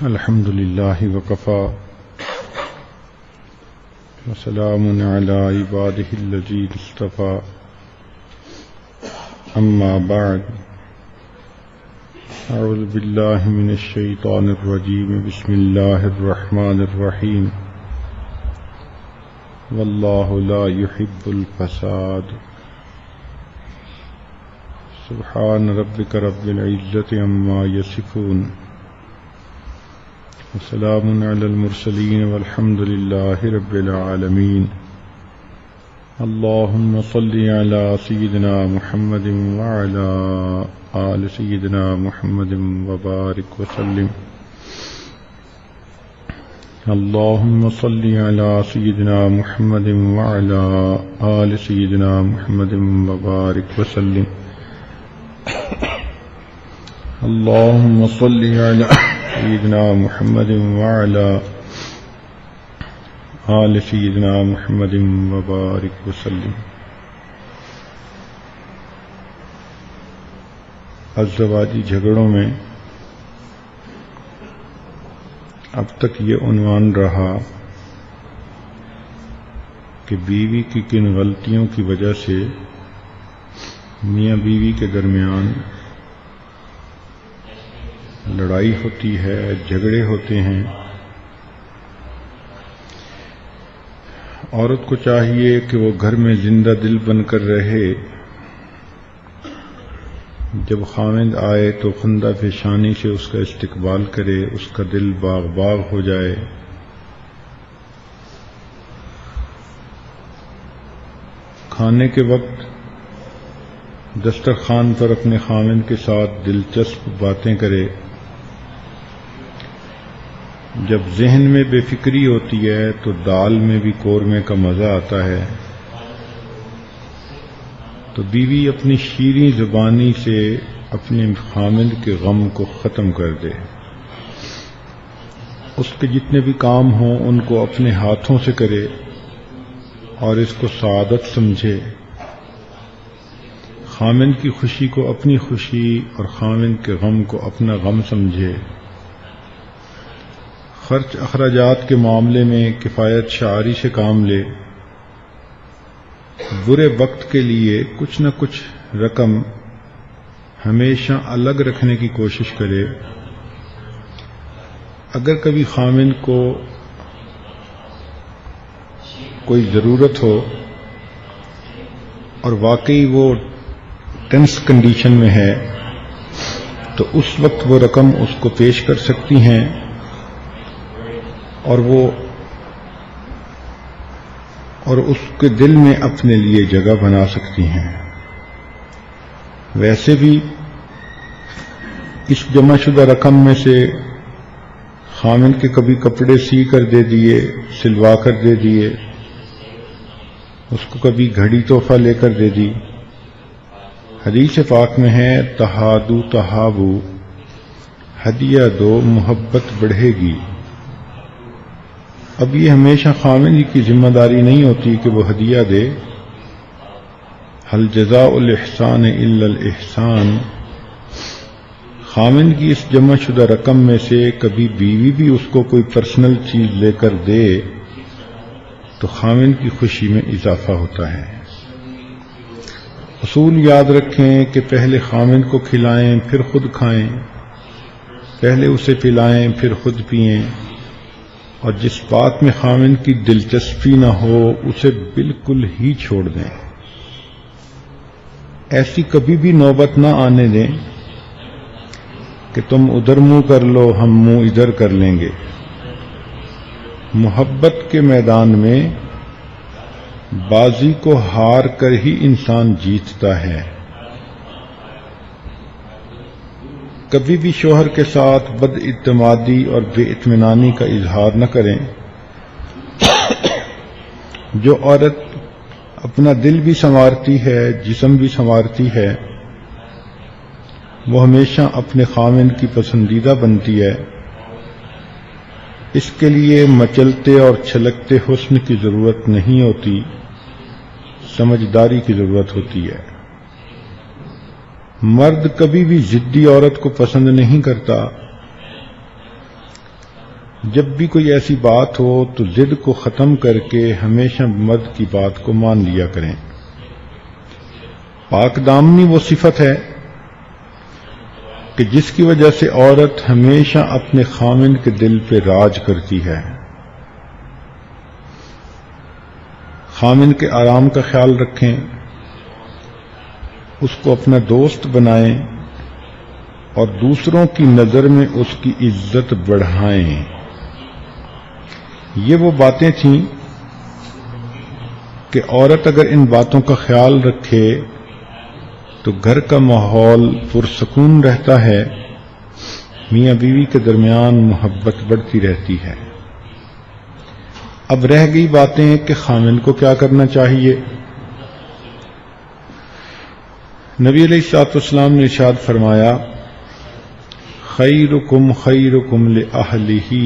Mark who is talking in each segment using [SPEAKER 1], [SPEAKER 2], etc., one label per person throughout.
[SPEAKER 1] الحمد لله وكفى وسلام على عباده الذين اصطفى أما بعد أعوذ بالله من الشيطان الرجيم بسم الله الرحمن الرحيم والله لا يحب الفساد سبحان ربك رب العزة عما يصفون وسلام على المرسلين والحمد لله رب العالمين اللهم صل على سيدنا محمد وعلى آل سيدنا محمد وبارك وسلم اللهم صل على سيدنا محمد وعلى آل سيدنا محمد وبارك وسلم اللهم صل على سيدنا محمد وعلى آل سيدنا محمد وبارك وسلم. ازدواجی جھگڑوں میں اب تک یہ عنوان رہا کہ بیوی کی کن غلطیوں کی وجہ سے میاں بیوی کے درمیان لڑائی ہوتی ہے، جھگڑے ہوتے ہیں. عورت کو چاہیے کہ وہ گھر میں زندہ دل بن کر رہے. جب خاوند آئے تو خندہ پیشانی سے اس کا استقبال کرے، اس کا دل باغ باغ ہو جائے. کھانے کے وقت دسترخوان پر اپنے خاوند کے ساتھ دلچسپ باتیں کرے. جب ذہن میں بے فکری ہوتی ہے تو دال میں بھی قورمے کا مزہ آتا ہے. تو بیوی اپنی شیریں زبانی سے اپنے خامند کے غم کو ختم کر دے. اس کے جتنے بھی کام ہوں ان کو اپنے ہاتھوں سے کرے اور اس کو سعادت سمجھے. خامند کی خوشی کو اپنی خوشی اور خامند کے غم کو اپنا غم سمجھے. خرچ اخراجات کے معاملے میں کفایت شعاری سے کام لے. برے وقت کے لیے کچھ نہ کچھ رقم ہمیشہ الگ رکھنے کی کوشش کرے. اگر کبھی خامند کو کوئی ضرورت ہو اور واقعی وہ ٹینس کنڈیشن میں ہے تو اس وقت وہ رقم اس کو پیش کر سکتی ہیں اور اس کے دل میں اپنے لیے جگہ بنا سکتی ہیں. ویسے بھی اس جمع شدہ رقم میں سے خامند کے کبھی کپڑے سی کر دے دیے، سلوا کر دے دیے، اس کو کبھی گھڑی تحفہ لے کر دے دی. حدیث پاک میں ہے تہادو تہابو، ہدیہ دو محبت بڑھے گی. اب یہ ہمیشہ خامند کی ذمہ داری نہیں ہوتی کہ وہ ہدیہ دے. هل جزاء الاحسان الا الاحسان. خامند کی اس جمع شدہ رقم میں سے کبھی بیوی بھی اس کو کوئی پرسنل چیز لے کر دے تو خامند کی خوشی میں اضافہ ہوتا ہے. اصول یاد رکھیں کہ پہلے خامند کو کھلائیں پھر خود کھائیں، پہلے اسے پلائیں پھر خود پئیں، اور جس بات میں خامند کی دلچسپی نہ ہو اسے بالکل ہی چھوڑ دیں. ایسی کبھی بھی نوبت نہ آنے دیں کہ تم ادھر منہ کر لو ہم منہ ادھر کر لیں گے. محبت کے میدان میں بازی کو ہار کر ہی انسان جیتتا ہے. کبھی بھی شوہر کے ساتھ بد اعتمادی اور بے اطمینانی کا اظہار نہ کریں. جو عورت اپنا دل بھی سنوارتی ہے، جسم بھی سنوارتی ہے، وہ ہمیشہ اپنے خامند کی پسندیدہ بنتی ہے. اس کے لیے مچلتے اور چھلکتے حسن کی ضرورت نہیں ہوتی، سمجھداری کی ضرورت ہوتی ہے. مرد کبھی بھی ضدی عورت کو پسند نہیں کرتا. جب بھی کوئی ایسی بات ہو تو ضد کو ختم کر کے ہمیشہ مرد کی بات کو مان لیا کریں۔ پاک دامنی وہ صفت ہے کہ جس کی وجہ سے عورت ہمیشہ اپنے خامن کے دل پہ راج کرتی ہے۔ خامن کے آرام کا خیال رکھیں، اس کو اپنا دوست بنائیں اور دوسروں کی نظر میں اس کی عزت بڑھائیں۔ یہ وہ باتیں تھیں کہ عورت اگر ان باتوں کا خیال رکھے تو گھر کا ماحول پرسکون رہتا ہے، میاں بیوی کے درمیان محبت بڑھتی رہتی ہے۔ اب رہ گئی باتیں کہ خامن کو کیا کرنا چاہیے۔ نبی علیہ الصلوۃ والسلام نے ارشاد فرمایا، خیرکم خیرکم لأہلہ،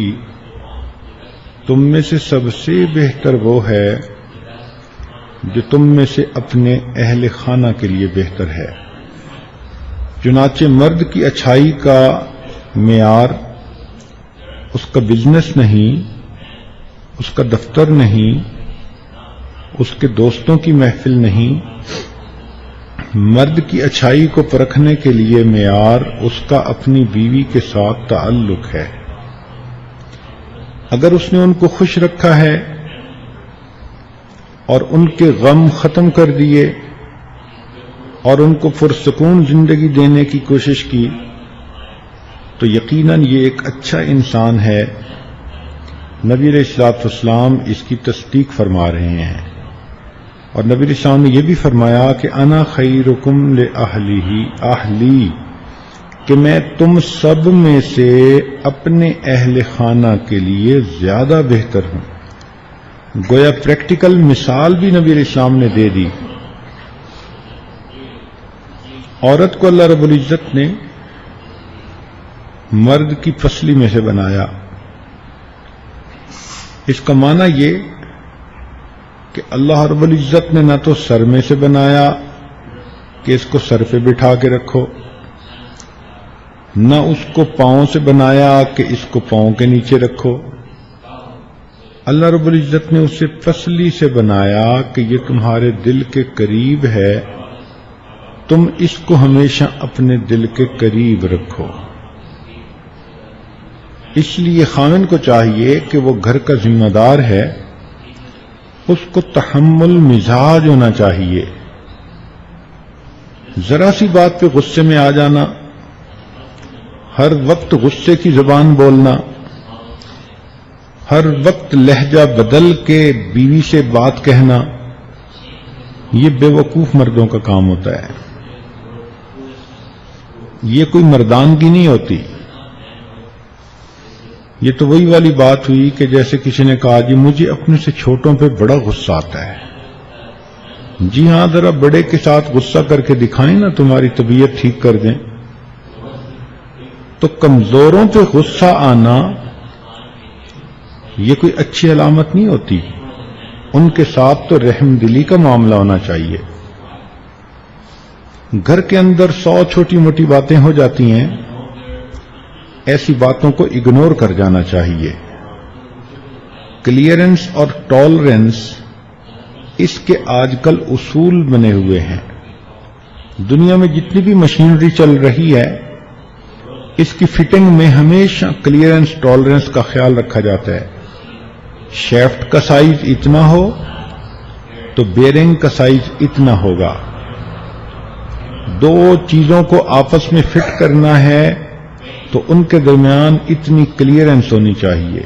[SPEAKER 1] تم میں سے سب سے بہتر وہ ہے جو تم میں سے اپنے اہل خانہ کے لیے بہتر ہے۔ چنانچہ مرد کی اچھائی کا معیار اس کا بزنس نہیں، اس کا دفتر نہیں، اس کے دوستوں کی محفل نہیں، مرد کی اچھائی کو پرکھنے کے لیے معیار اس کا اپنی بیوی کے ساتھ تعلق ہے۔ اگر اس نے ان کو خوش رکھا ہے اور ان کے غم ختم کر دیے اور ان کو پرسکون زندگی دینے کی کوشش کی تو یقیناً یہ ایک اچھا انسان ہے۔ نبی علیہ الصلوۃ والسلام اس کی تصدیق فرما رہے ہیں، اور نبی علیہ السلام نے یہ بھی فرمایا کہ انا خیرکم لأہلی، کہ میں تم سب میں سے اپنے اہل خانہ کے لیے زیادہ بہتر ہوں۔ گویا پریکٹیکل مثال بھی نبی علیہ السلام نے دے دی۔ عورت کو اللہ رب العزت نے مرد کی پسلی میں سے بنایا۔ اس کا معنی یہ کہ اللہ رب العزت نے نہ تو سر میں سے بنایا کہ اس کو سر پہ بٹھا کے رکھو، نہ اس کو پاؤں سے بنایا کہ اس کو پاؤں کے نیچے رکھو۔ اللہ رب العزت نے اسے پسلی سے بنایا کہ یہ تمہارے دل کے قریب ہے، تم اس کو ہمیشہ اپنے دل کے قریب رکھو۔ اس لیے خامن کو چاہیے کہ وہ گھر کا ذمہ دار ہے، اس کو تحمل مزاج ہونا چاہیے۔ ذرا سی بات پہ غصے میں آ جانا، ہر وقت غصے کی زبان بولنا، ہر وقت لہجہ بدل کے بیوی سے بات کہنا، یہ بے وقوف مردوں کا کام ہوتا ہے۔ یہ کوئی مردانگی نہیں ہوتی۔ یہ تو وہی والی بات ہوئی کہ جیسے کسی نے کہا جی مجھے اپنے سے چھوٹوں پہ بڑا غصہ آتا ہے۔ جی ہاں، ذرا بڑے کے ساتھ غصہ کر کے دکھائیں نا، تمہاری طبیعت ٹھیک کر دیں۔ تو کمزوروں پہ غصہ آنا یہ کوئی اچھی علامت نہیں ہوتی۔ ان کے ساتھ تو رحم دلی کا معاملہ ہونا چاہیے۔ گھر کے اندر 100 چھوٹی موٹی باتیں ہو جاتی ہیں، ایسی باتوں کو اگنور کر جانا چاہیے۔ کلیئرنس اور ٹالرنس اس کے آج کل اصول بنے ہوئے ہیں۔ دنیا میں جتنی بھی مشینری چل رہی ہے، اس کی فٹنگ میں ہمیشہ کلیئرنس ٹالرنس کا خیال رکھا جاتا ہے۔ شیفٹ کا سائز اتنا ہو تو بیرنگ کا سائز اتنا ہوگا۔ دو چیزوں کو آپس میں فٹ کرنا ہے تو ان کے درمیان اتنی کلیئرنس ہونی چاہیے۔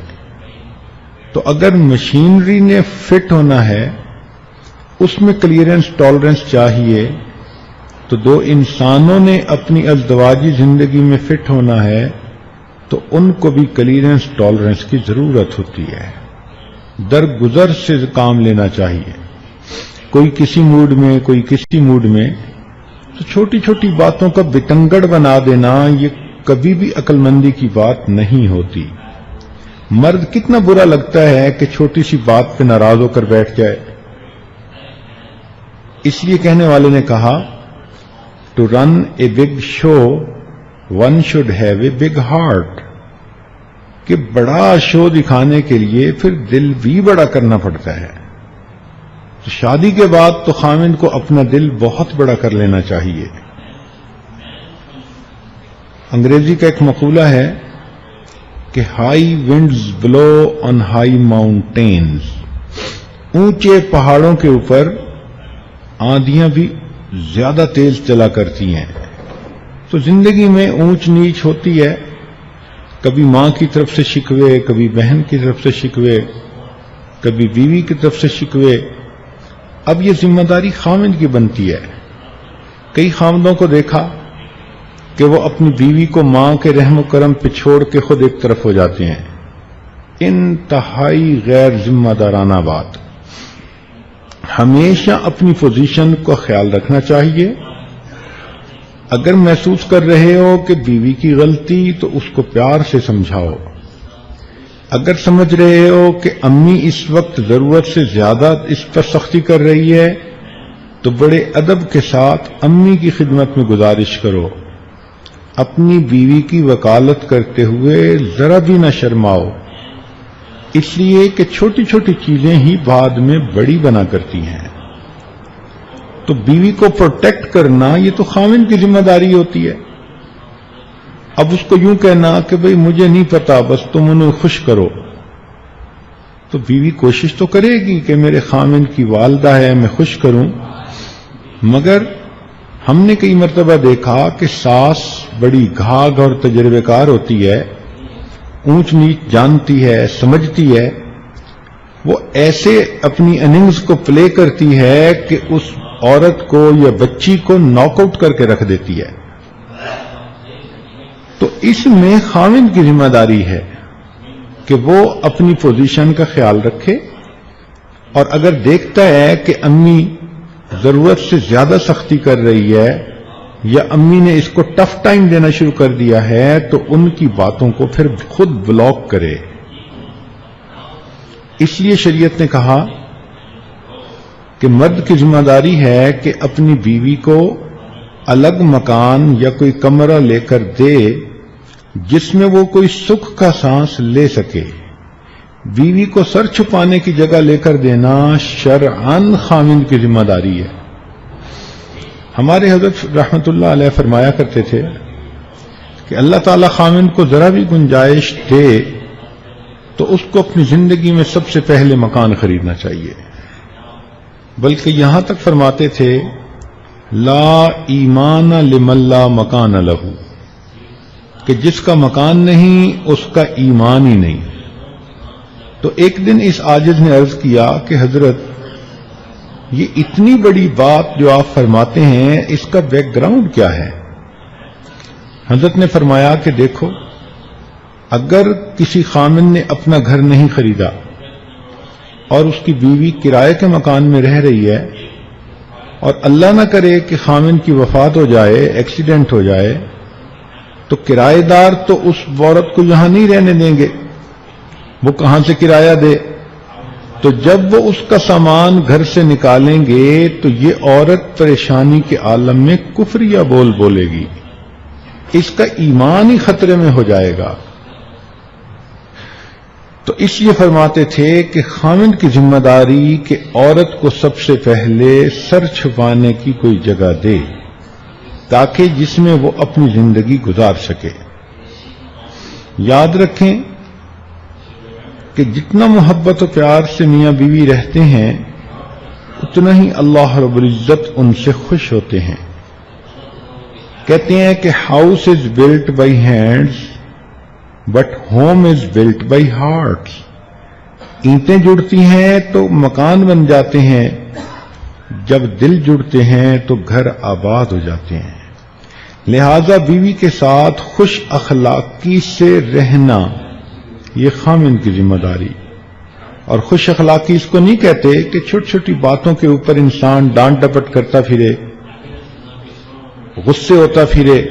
[SPEAKER 1] تو اگر مشینری نے فٹ ہونا ہے، اس میں کلیئرنس ٹالرنس چاہیے، تو دو انسانوں نے اپنی ازدواجی زندگی میں فٹ ہونا ہے تو ان کو بھی کلیئرنس ٹالرنس کی ضرورت ہوتی ہے۔ درگزر سے کام لینا چاہیے، کوئی کسی موڈ میں کوئی کسی موڈ میں، تو چھوٹی چھوٹی باتوں کا بتنگڑ بنا دینا یہ کبھی بھی عقل مندی کی بات نہیں ہوتی۔ مرد کتنا برا لگتا ہے کہ چھوٹی سی بات پہ ناراض ہو کر بیٹھ جائے۔ اس لیے کہنے والے نے کہا to run a big show one should have a big heart. کہ بڑا شو دکھانے کے لیے پھر دل بھی بڑا کرنا پڑتا ہے. تو شادی کے بعد تو خامند کو اپنا دل بہت بڑا کر لینا چاہیے. انگریزی کا ایک مقولہ ہے کہ high winds blow on high mountains, اونچے پہاڑوں کے اوپر آندیاں بھی زیادہ تیز چلا کرتی ہیں. تو زندگی میں اونچ نیچ ہوتی ہے، کبھی ماں کی طرف سے شکوے، کبھی بہن کی طرف سے شکوے، کبھی بیوی کی طرف سے شکوے. اب یہ ذمہ داری خامند کی بنتی ہے. کئی خامندوں کو دیکھا کہ وہ اپنی بیوی کو ماں کے رحم و کرم پہ چھوڑ کے خود ایک طرف ہو جاتے ہیں. انتہائی غیر ذمہ دارانہ بات. ہمیشہ اپنی پوزیشن کا خیال رکھنا چاہیے. اگر محسوس کر رہے ہو کہ بیوی کی غلطی تو اس کو پیار سے سمجھاؤ. اگر سمجھ رہے ہو کہ امی اس وقت ضرورت سے زیادہ اس پر سختی کر رہی ہے تو بڑے ادب کے ساتھ امی کی خدمت میں گزارش کرو. اپنی بیوی کی وکالت کرتے ہوئے ذرا بھی نہ شرماؤ، اس لیے کہ چھوٹی چھوٹی چیزیں ہی بعد میں بڑی بنا کرتی ہیں. تو بیوی کو پروٹیکٹ کرنا یہ تو خامند کی ذمہ داری ہوتی ہے. اب اس کو یوں کہنا کہ بھئی مجھے نہیں پتا، بس تم انہیں خوش کرو، تو بیوی کوشش تو کرے گی کہ میرے خامند کی والدہ ہے میں خوش کروں. مگر ہم نے کئی مرتبہ دیکھا کہ ساس بڑی گھاگ اور تجربے کار ہوتی ہے، اونچ نیچ جانتی ہے، سمجھتی ہے. وہ ایسے اپنی اننگز کو پلے کرتی ہے کہ اس عورت کو یا بچی کو ناک آؤٹ کر کے رکھ دیتی ہے. تو اس میں خامند کی ذمہ داری ہے کہ وہ اپنی پوزیشن کا خیال رکھے، اور اگر دیکھتا ہے کہ امی ضرورت سے زیادہ سختی کر رہی ہے یا امی نے اس کو ٹف ٹائم دینا شروع کر دیا ہے تو ان کی باتوں کو پھر خود بلاک کرے. اس لیے شریعت نے کہا کہ مرد کی ذمہ داری ہے کہ اپنی بیوی کو الگ مکان یا کوئی کمرہ لے کر دے جس میں وہ کوئی سکھ کا سانس لے سکے. بیوی کو سر چھپانے کی جگہ لے کر دینا شرعاً خامند کی ذمہ داری ہے. ہمارے حضرت رحمت اللہ علیہ فرمایا کرتے تھے کہ اللہ تعالی خامند کو ذرا بھی گنجائش دے تو اس کو اپنی زندگی میں سب سے پہلے مکان خریدنا چاہیے. بلکہ یہاں تک فرماتے تھے لا ایمان لمن لا مکان لہو، کہ جس کا مکان نہیں اس کا ایمان ہی نہیں. تو ایک دن اس عاجز نے عرض کیا کہ حضرت یہ اتنی بڑی بات جو آپ فرماتے ہیں اس کا بیک گراؤنڈ کیا ہے؟ حضرت نے فرمایا کہ دیکھو، اگر کسی خامند نے اپنا گھر نہیں خریدا اور اس کی بیوی کرائے کے مکان میں رہ رہی ہے اور اللہ نہ کرے کہ خامند کی وفات ہو جائے، ایکسیڈنٹ ہو جائے، تو کرائے دار تو اس عورت کو یہاں نہیں رہنے دیں گے، وہ کہاں سے کرایہ دے؟ تو جب وہ اس کا سامان گھر سے نکالیں گے تو یہ عورت پریشانی کے عالم میں کفریہ بول بولے گی، اس کا ایمان ہی خطرے میں ہو جائے گا. تو اس لیے فرماتے تھے کہ خامند کی ذمہ داری کہ عورت کو سب سے پہلے سر چھپانے کی کوئی جگہ دے تاکہ جس میں وہ اپنی زندگی گزار سکے. یاد رکھیں کہ جتنا محبت و پیار سے میاں بیوی رہتے ہیں اتنا ہی اللہ رب العزت ان سے خوش ہوتے ہیں. کہتے ہیں کہ house is built by hands but home is built by hearts. اینٹیں جڑتی ہیں تو مکان بن جاتے ہیں، جب دل جڑتے ہیں تو گھر آباد ہو جاتے ہیں. لہذا بیوی کے ساتھ خوش اخلاقی سے رہنا یہ خامند کی ذمہ داری. اور خوش اخلاقی اس کو نہیں کہتے کہ چھوٹی چھوٹی باتوں کے اوپر انسان ڈانٹ ڈپٹ کرتا پھرے، غصے ہوتا پھرے،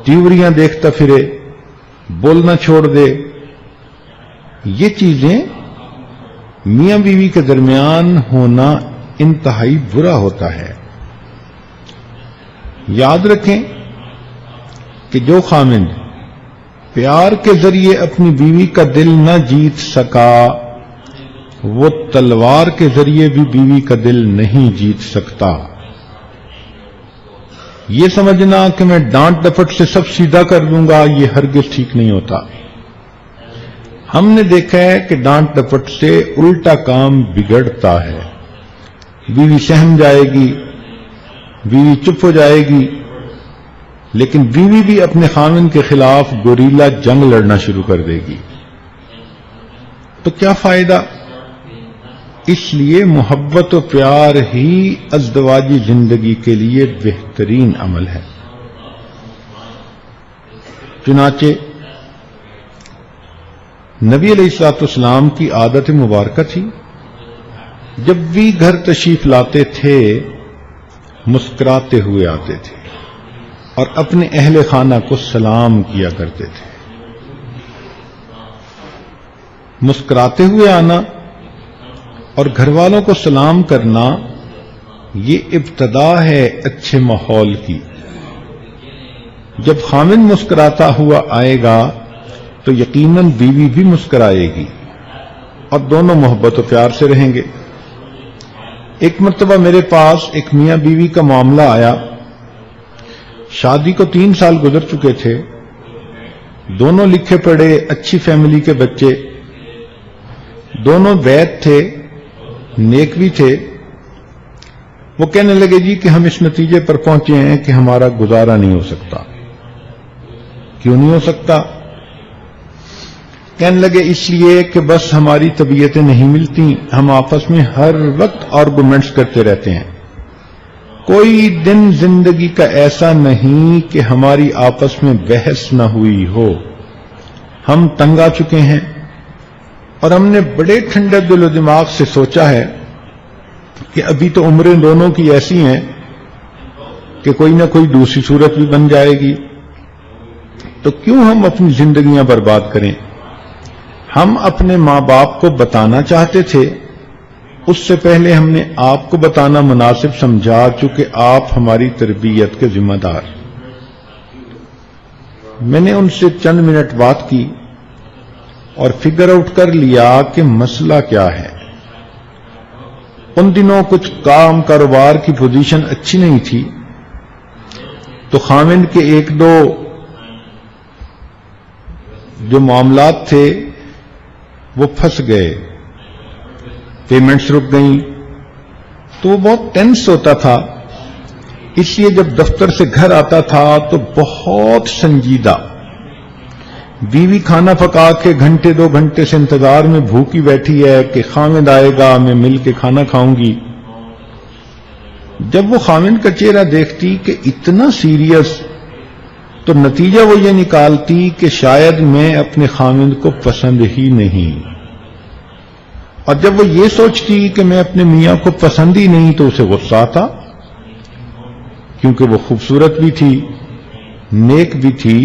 [SPEAKER 1] تیوریاں دیکھتا پھرے، بولنا چھوڑ دے. یہ چیزیں میاں بیوی کے درمیان ہونا انتہائی برا ہوتا ہے. یاد رکھیں کہ جو خامند پیار کے ذریعے اپنی بیوی کا دل نہ جیت سکا وہ تلوار کے ذریعے بھی بیوی کا دل نہیں جیت سکتا۔ یہ سمجھنا کہ میں ڈانٹ ڈپٹ سے سب سیدھا کر دوں گا، یہ ہرگز ٹھیک نہیں ہوتا۔ ہم نے دیکھا ہے کہ ڈانٹ ڈپٹ سے الٹا کام بگڑتا ہے، بیوی سہم جائے گی، بیوی چپ ہو جائے گی، لیکن بیوی بھی اپنے خاوند کے خلاف گوریلا جنگ لڑنا شروع کر دے گی۔ تو کیا فائدہ؟ اس لیے محبت و پیار ہی ازدواجی زندگی کے لیے بہترین عمل ہے۔ چنانچہ نبی علیہ الصلوۃ والسلام کی عادت مبارکہ تھی، جب بھی گھر تشریف لاتے تھے مسکراتے ہوئے آتے تھے اور اپنے اہل خانہ کو سلام کیا کرتے تھے۔ مسکراتے ہوئے آنا اور گھر والوں کو سلام کرنا یہ ابتدا ہے اچھے ماحول کی۔ جب خاوند مسکراتا ہوا آئے گا تو یقیناً بیوی بھی مسکرائے گی اور دونوں محبت و پیار سے رہیں گے۔ ایک مرتبہ میرے پاس ایک میاں بیوی کا معاملہ آیا۔ شادی کو 3 سال گزر چکے تھے، دونوں لکھے پڑھے اچھی فیملی کے بچے، دونوں وید تھے، نیک بھی تھے۔ وہ کہنے لگے جی کہ ہم اس نتیجے پر پہنچے ہیں کہ ہمارا گزارا نہیں ہو سکتا۔ کیوں نہیں ہو سکتا؟ کہنے لگے اس لیے کہ بس ہماری طبیعتیں نہیں ملتی، ہم آپس میں ہر وقت آرگومنٹس کرتے رہتے ہیں، کوئی دن زندگی کا ایسا نہیں کہ ہماری آپس میں بحث نہ ہوئی ہو۔ ہم تنگ آ چکے ہیں اور ہم نے بڑے ٹھنڈے دل و دماغ سے سوچا ہے کہ ابھی تو عمریں دونوں کی ایسی ہیں کہ کوئی نہ کوئی دوسری صورت بھی بن جائے گی، تو کیوں ہم اپنی زندگیاں برباد کریں۔ ہم اپنے ماں باپ کو بتانا چاہتے تھے، اس سے پہلے ہم نے آپ کو بتانا مناسب سمجھا چونکہ آپ ہماری تربیت کے ذمہ دار۔ میں نے ان سے چند منٹ بات کی اور فگر آؤٹ کر لیا کہ مسئلہ کیا ہے۔ ان دنوں کچھ کام کاروبار کی پوزیشن اچھی نہیں تھی، تو خاوند کے 1-2 جو معاملات تھے وہ پھنس گئے، پیمنٹس رک گئیں، تو وہ بہت ٹینس ہوتا تھا۔ اس لیے جب دفتر سے گھر آتا تھا تو بہت سنجیدہ، بیوی کھانا پکا کے 1-2 گھنٹے سے انتظار میں بھوکی بیٹھی ہے کہ خاوند آئے گا، میں مل کے کھانا کھاؤں گی۔ جب وہ خاوند کا چہرہ دیکھتی کہ اتنا سیریس، تو نتیجہ وہ یہ نکالتی کہ شاید میں اپنے خاوند کو پسند ہی نہیں، اور جب وہ یہ سوچتی کہ میں اپنے میاں کو پسند ہی نہیں تو اسے غصہ آتا، کیونکہ وہ خوبصورت بھی تھی، نیک بھی تھی،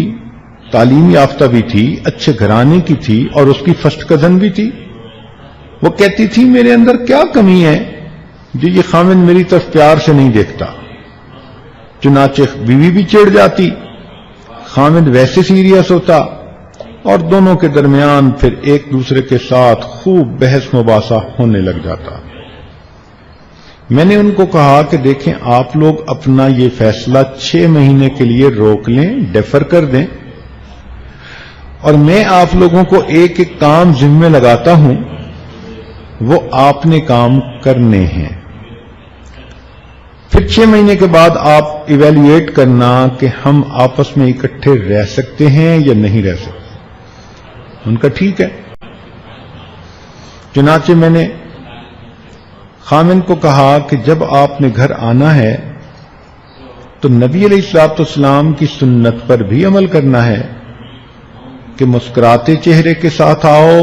[SPEAKER 1] تعلیم یافتہ بھی تھی، اچھے گھرانے کی تھی اور اس کی فرسٹ کزن بھی تھی۔ وہ کہتی تھی میرے اندر کیا کمی ہے جو یہ خاوند میری طرف پیار سے نہیں دیکھتا۔ چنانچہ بیوی بھی چڑ جاتی، خاوند ویسے سیریس ہوتا، اور دونوں کے درمیان پھر ایک دوسرے کے ساتھ خوب بحث مباحثہ ہونے لگ جاتا۔ میں نے ان کو کہا کہ دیکھیں آپ لوگ اپنا یہ فیصلہ 6 مہینے کے لیے روک لیں، ڈیفر کر دیں، اور میں آپ لوگوں کو ایک ایک کام ذمہ لگاتا ہوں، وہ آپ نے کام کرنے ہیں۔ پھر 6 مہینے کے بعد آپ ایویلویٹ کرنا کہ ہم آپس میں اکٹھے رہ سکتے ہیں یا نہیں رہ سکتے۔ ان کا ٹھیک ہے۔ چنانچہ میں نے خاوند کو کہا کہ جب آپ نے گھر آنا ہے تو نبی علیہ الصلوۃ والسلام کی سنت پر بھی عمل کرنا ہے کہ مسکراتے چہرے کے ساتھ آؤ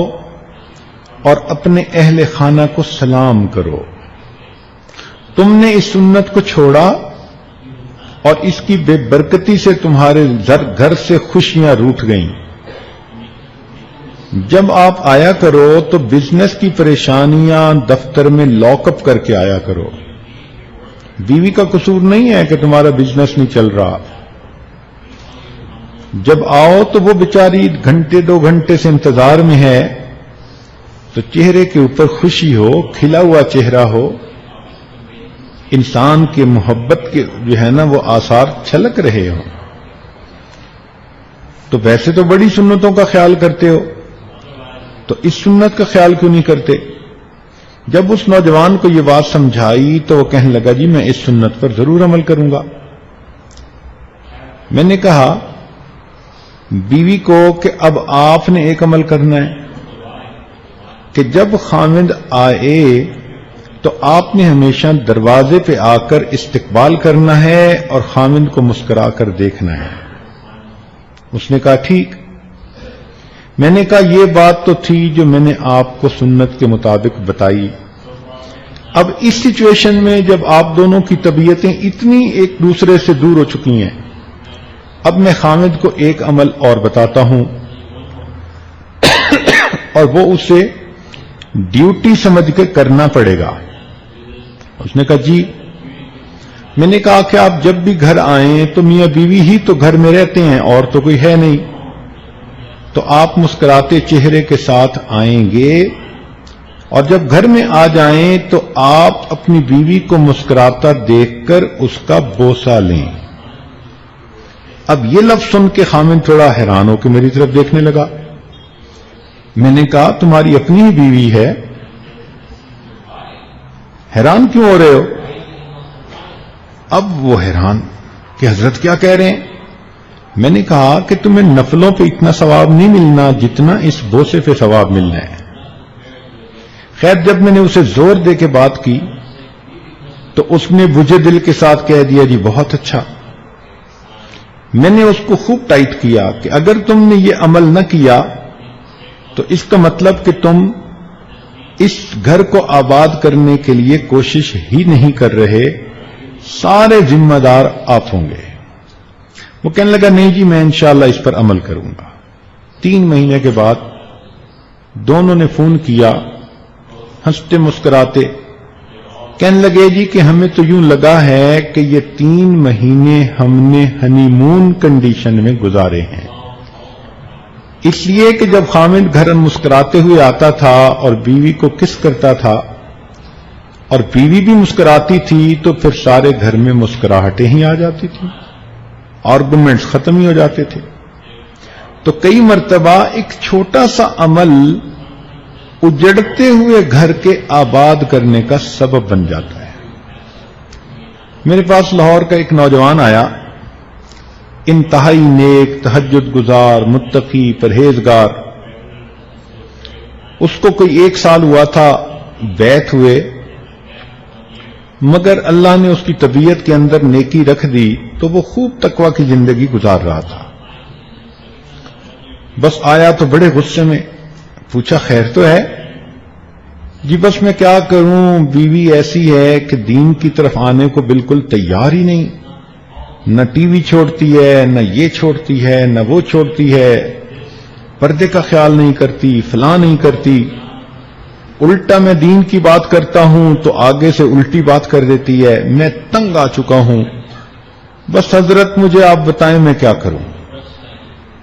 [SPEAKER 1] اور اپنے اہل خانہ کو سلام کرو۔ تم نے اس سنت کو چھوڑا اور اس کی بے برکتی سے تمہارے گھر سے خوشیاں روٹھ گئیں۔ جب آپ آیا کرو تو بزنس کی پریشانیاں دفتر میں لاک اپ کر کے آیا کرو۔ بیوی کا قصور نہیں ہے کہ تمہارا بزنس نہیں چل رہا۔ جب آؤ تو وہ بیچاری گھنٹے 2 گھنٹے سے انتظار میں ہے، تو چہرے کے اوپر خوشی ہو، کھلا ہوا چہرہ ہو، انسان کے محبت کے جو ہے نا وہ آثار چھلک رہے ہوں، تو ویسے تو بڑی سنتوں کا خیال کرتے ہو، تو اس سنت کا خیال کیوں نہیں کرتے؟ جب اس نوجوان کو یہ بات سمجھائی تو وہ کہنے لگا جی میں اس سنت پر ضرور عمل کروں گا۔ میں نے کہا بیوی کو کہ اب آپ نے ایک عمل کرنا ہے کہ جب خاوند آئے تو آپ نے ہمیشہ دروازے پہ آ کر استقبال کرنا ہے اور خاوند کو مسکرا کر دیکھنا ہے۔ اس نے کہا ٹھیک۔ میں نے کہا یہ بات تو تھی جو میں نے آپ کو سنت کے مطابق بتائی، اب اس سچویشن میں جب آپ دونوں کی طبیعتیں اتنی ایک دوسرے سے دور ہو چکی ہیں، اب میں خاوند کو ایک عمل اور بتاتا ہوں اور وہ اسے ڈیوٹی سمجھ کے کرنا پڑے گا۔ اس نے کہا جی۔ میں نے کہا کہ آپ جب بھی گھر آئیں تو میاں بیوی ہی تو گھر میں رہتے ہیں اور تو کوئی ہے نہیں، تو آپ مسکراتے چہرے کے ساتھ آئیں گے اور جب گھر میں آ جائیں تو آپ اپنی بیوی کو مسکراتا دیکھ کر اس کا بوسہ لیں۔ اب یہ لفظ سن کے خاوند تھوڑا حیران ہو کے میری طرف دیکھنے لگا۔ میں نے کہا تمہاری اپنی ہی بیوی ہے، حیران کیوں ہو رہے ہو؟ اب وہ حیران کہ حضرت کیا کہہ رہے ہیں؟ میں نے کہا کہ تمہیں نفلوں پہ اتنا ثواب نہیں ملنا جتنا اس بوسے پہ ثواب ملنا ہے۔ خیر جب میں نے اسے زور دے کے بات کی تو اس نے بجھے دل کے ساتھ کہہ دیا جی بہت اچھا۔ میں نے اس کو خوب ٹائٹ کیا کہ اگر تم نے یہ عمل نہ کیا تو اس کا مطلب کہ تم اس گھر کو آباد کرنے کے لیے کوشش ہی نہیں کر رہے، سارے ذمہ دار آپ ہوں گے۔ وہ کہنے لگا نہیں جی میں انشاءاللہ اس پر عمل کروں گا۔ 3 مہینے کے بعد دونوں نے فون کیا، ہنستے مسکراتے کہنے لگے جی کہ ہمیں تو یوں لگا ہے کہ یہ 3 مہینے ہم نے ہنی مون کنڈیشن میں گزارے ہیں، اس لیے کہ جب خاوند گھر مسکراتے ہوئے آتا تھا اور بیوی کو کس کرتا تھا اور بیوی بھی مسکراتی تھی تو پھر سارے گھر میں مسکراہٹیں ہی آ جاتی تھیں، آرگومنٹس ختم ہی ہو جاتے تھے۔ تو کئی مرتبہ ایک چھوٹا سا عمل اجڑتے ہوئے گھر کے آباد کرنے کا سبب بن جاتا ہے۔ میرے پاس لاہور کا ایک نوجوان آیا، انتہائی نیک، تہجد گزار، متقی، پرہیزگار۔ اس کو کوئی 1 سال ہوا تھا بیعت ہوئے، مگر اللہ نے اس کی طبیعت کے اندر نیکی رکھ دی تو وہ خوب تقوی کی زندگی گزار رہا تھا۔ بس آیا تو بڑے غصے میں، پوچھا خیر تو ہے؟ جی بس میں کیا کروں، بیوی ایسی ہے کہ دین کی طرف آنے کو بالکل تیار ہی نہیں، نہ ٹی وی چھوڑتی ہے، نہ یہ چھوڑتی ہے، نہ وہ چھوڑتی ہے، پردے کا خیال نہیں کرتی، فلاں نہیں کرتی، الٹا میں دین کی بات کرتا ہوں تو آگے سے الٹی بات کر دیتی ہے، میں تنگ آ چکا ہوں، بس حضرت مجھے آپ بتائیں میں کیا کروں۔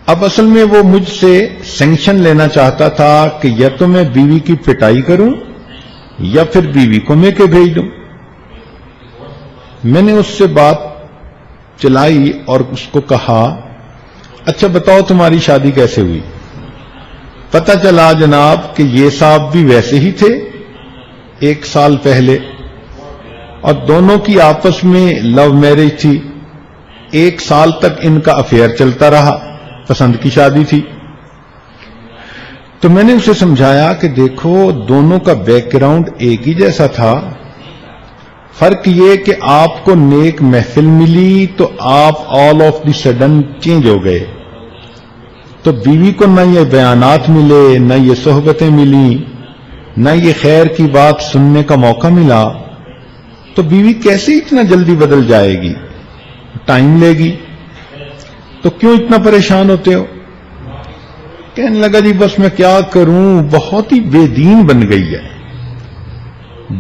[SPEAKER 1] اب اصل میں وہ مجھ سے سینکشن لینا چاہتا تھا کہ یا تو میں بیوی کی پٹائی کروں یا پھر بیوی کو میں کے بھیج دوں۔ میں نے اس سے بات چلائی اور اس کو کہا اچھا بتاؤ تمہاری شادی کیسے ہوئی؟ پتہ چلا جناب کہ یہ صاحب بھی ویسے ہی تھے 1 سال پہلے، اور دونوں کی آپس میں لو میرج تھی، 1 سال تک ان کا افیئر چلتا رہا، پسند کی شادی تھی۔ تو میں نے اسے سمجھایا کہ دیکھو دونوں کا بیک گراؤنڈ ایک ہی جیسا تھا، فرق یہ کہ آپ کو نیک محفل ملی تو آپ all of the sudden change ہو گئے، تو بیوی کو نہ یہ بیانات ملے، نہ یہ صحبتیں ملی، نہ یہ خیر کی بات سننے کا موقع ملا، تو بیوی کیسے اتنا جلدی بدل جائے گی؟ ٹائم لے گی، تو کیوں اتنا پریشان ہوتے ہو؟ کہنے لگا جی بس میں کیا کروں، بہت ہی بے دین بن گئی ہے،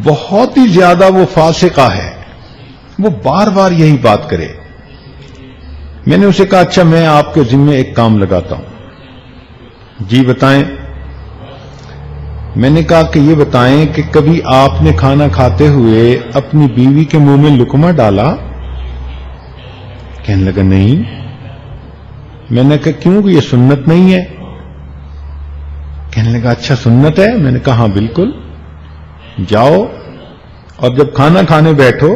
[SPEAKER 1] بہت ہی زیادہ وہ فاسقہ ہے، وہ بار بار یہی بات کرے۔ میں نے اسے کہا اچھا میں آپ کے ذمے ایک کام لگاتا ہوں. جی بتائیں. میں نے کہا کہ یہ بتائیں کہ کبھی آپ نے کھانا کھاتے ہوئے اپنی بیوی کے منہ میں لقمہ ڈالا؟ کہنے لگا نہیں. میں نے کہا کیوں کہ یہ سنت نہیں ہے؟ کہنے لگا اچھا سنت ہے. میں نے کہا ہاں بالکل. جاؤ اور جب کھانا کھانے بیٹھو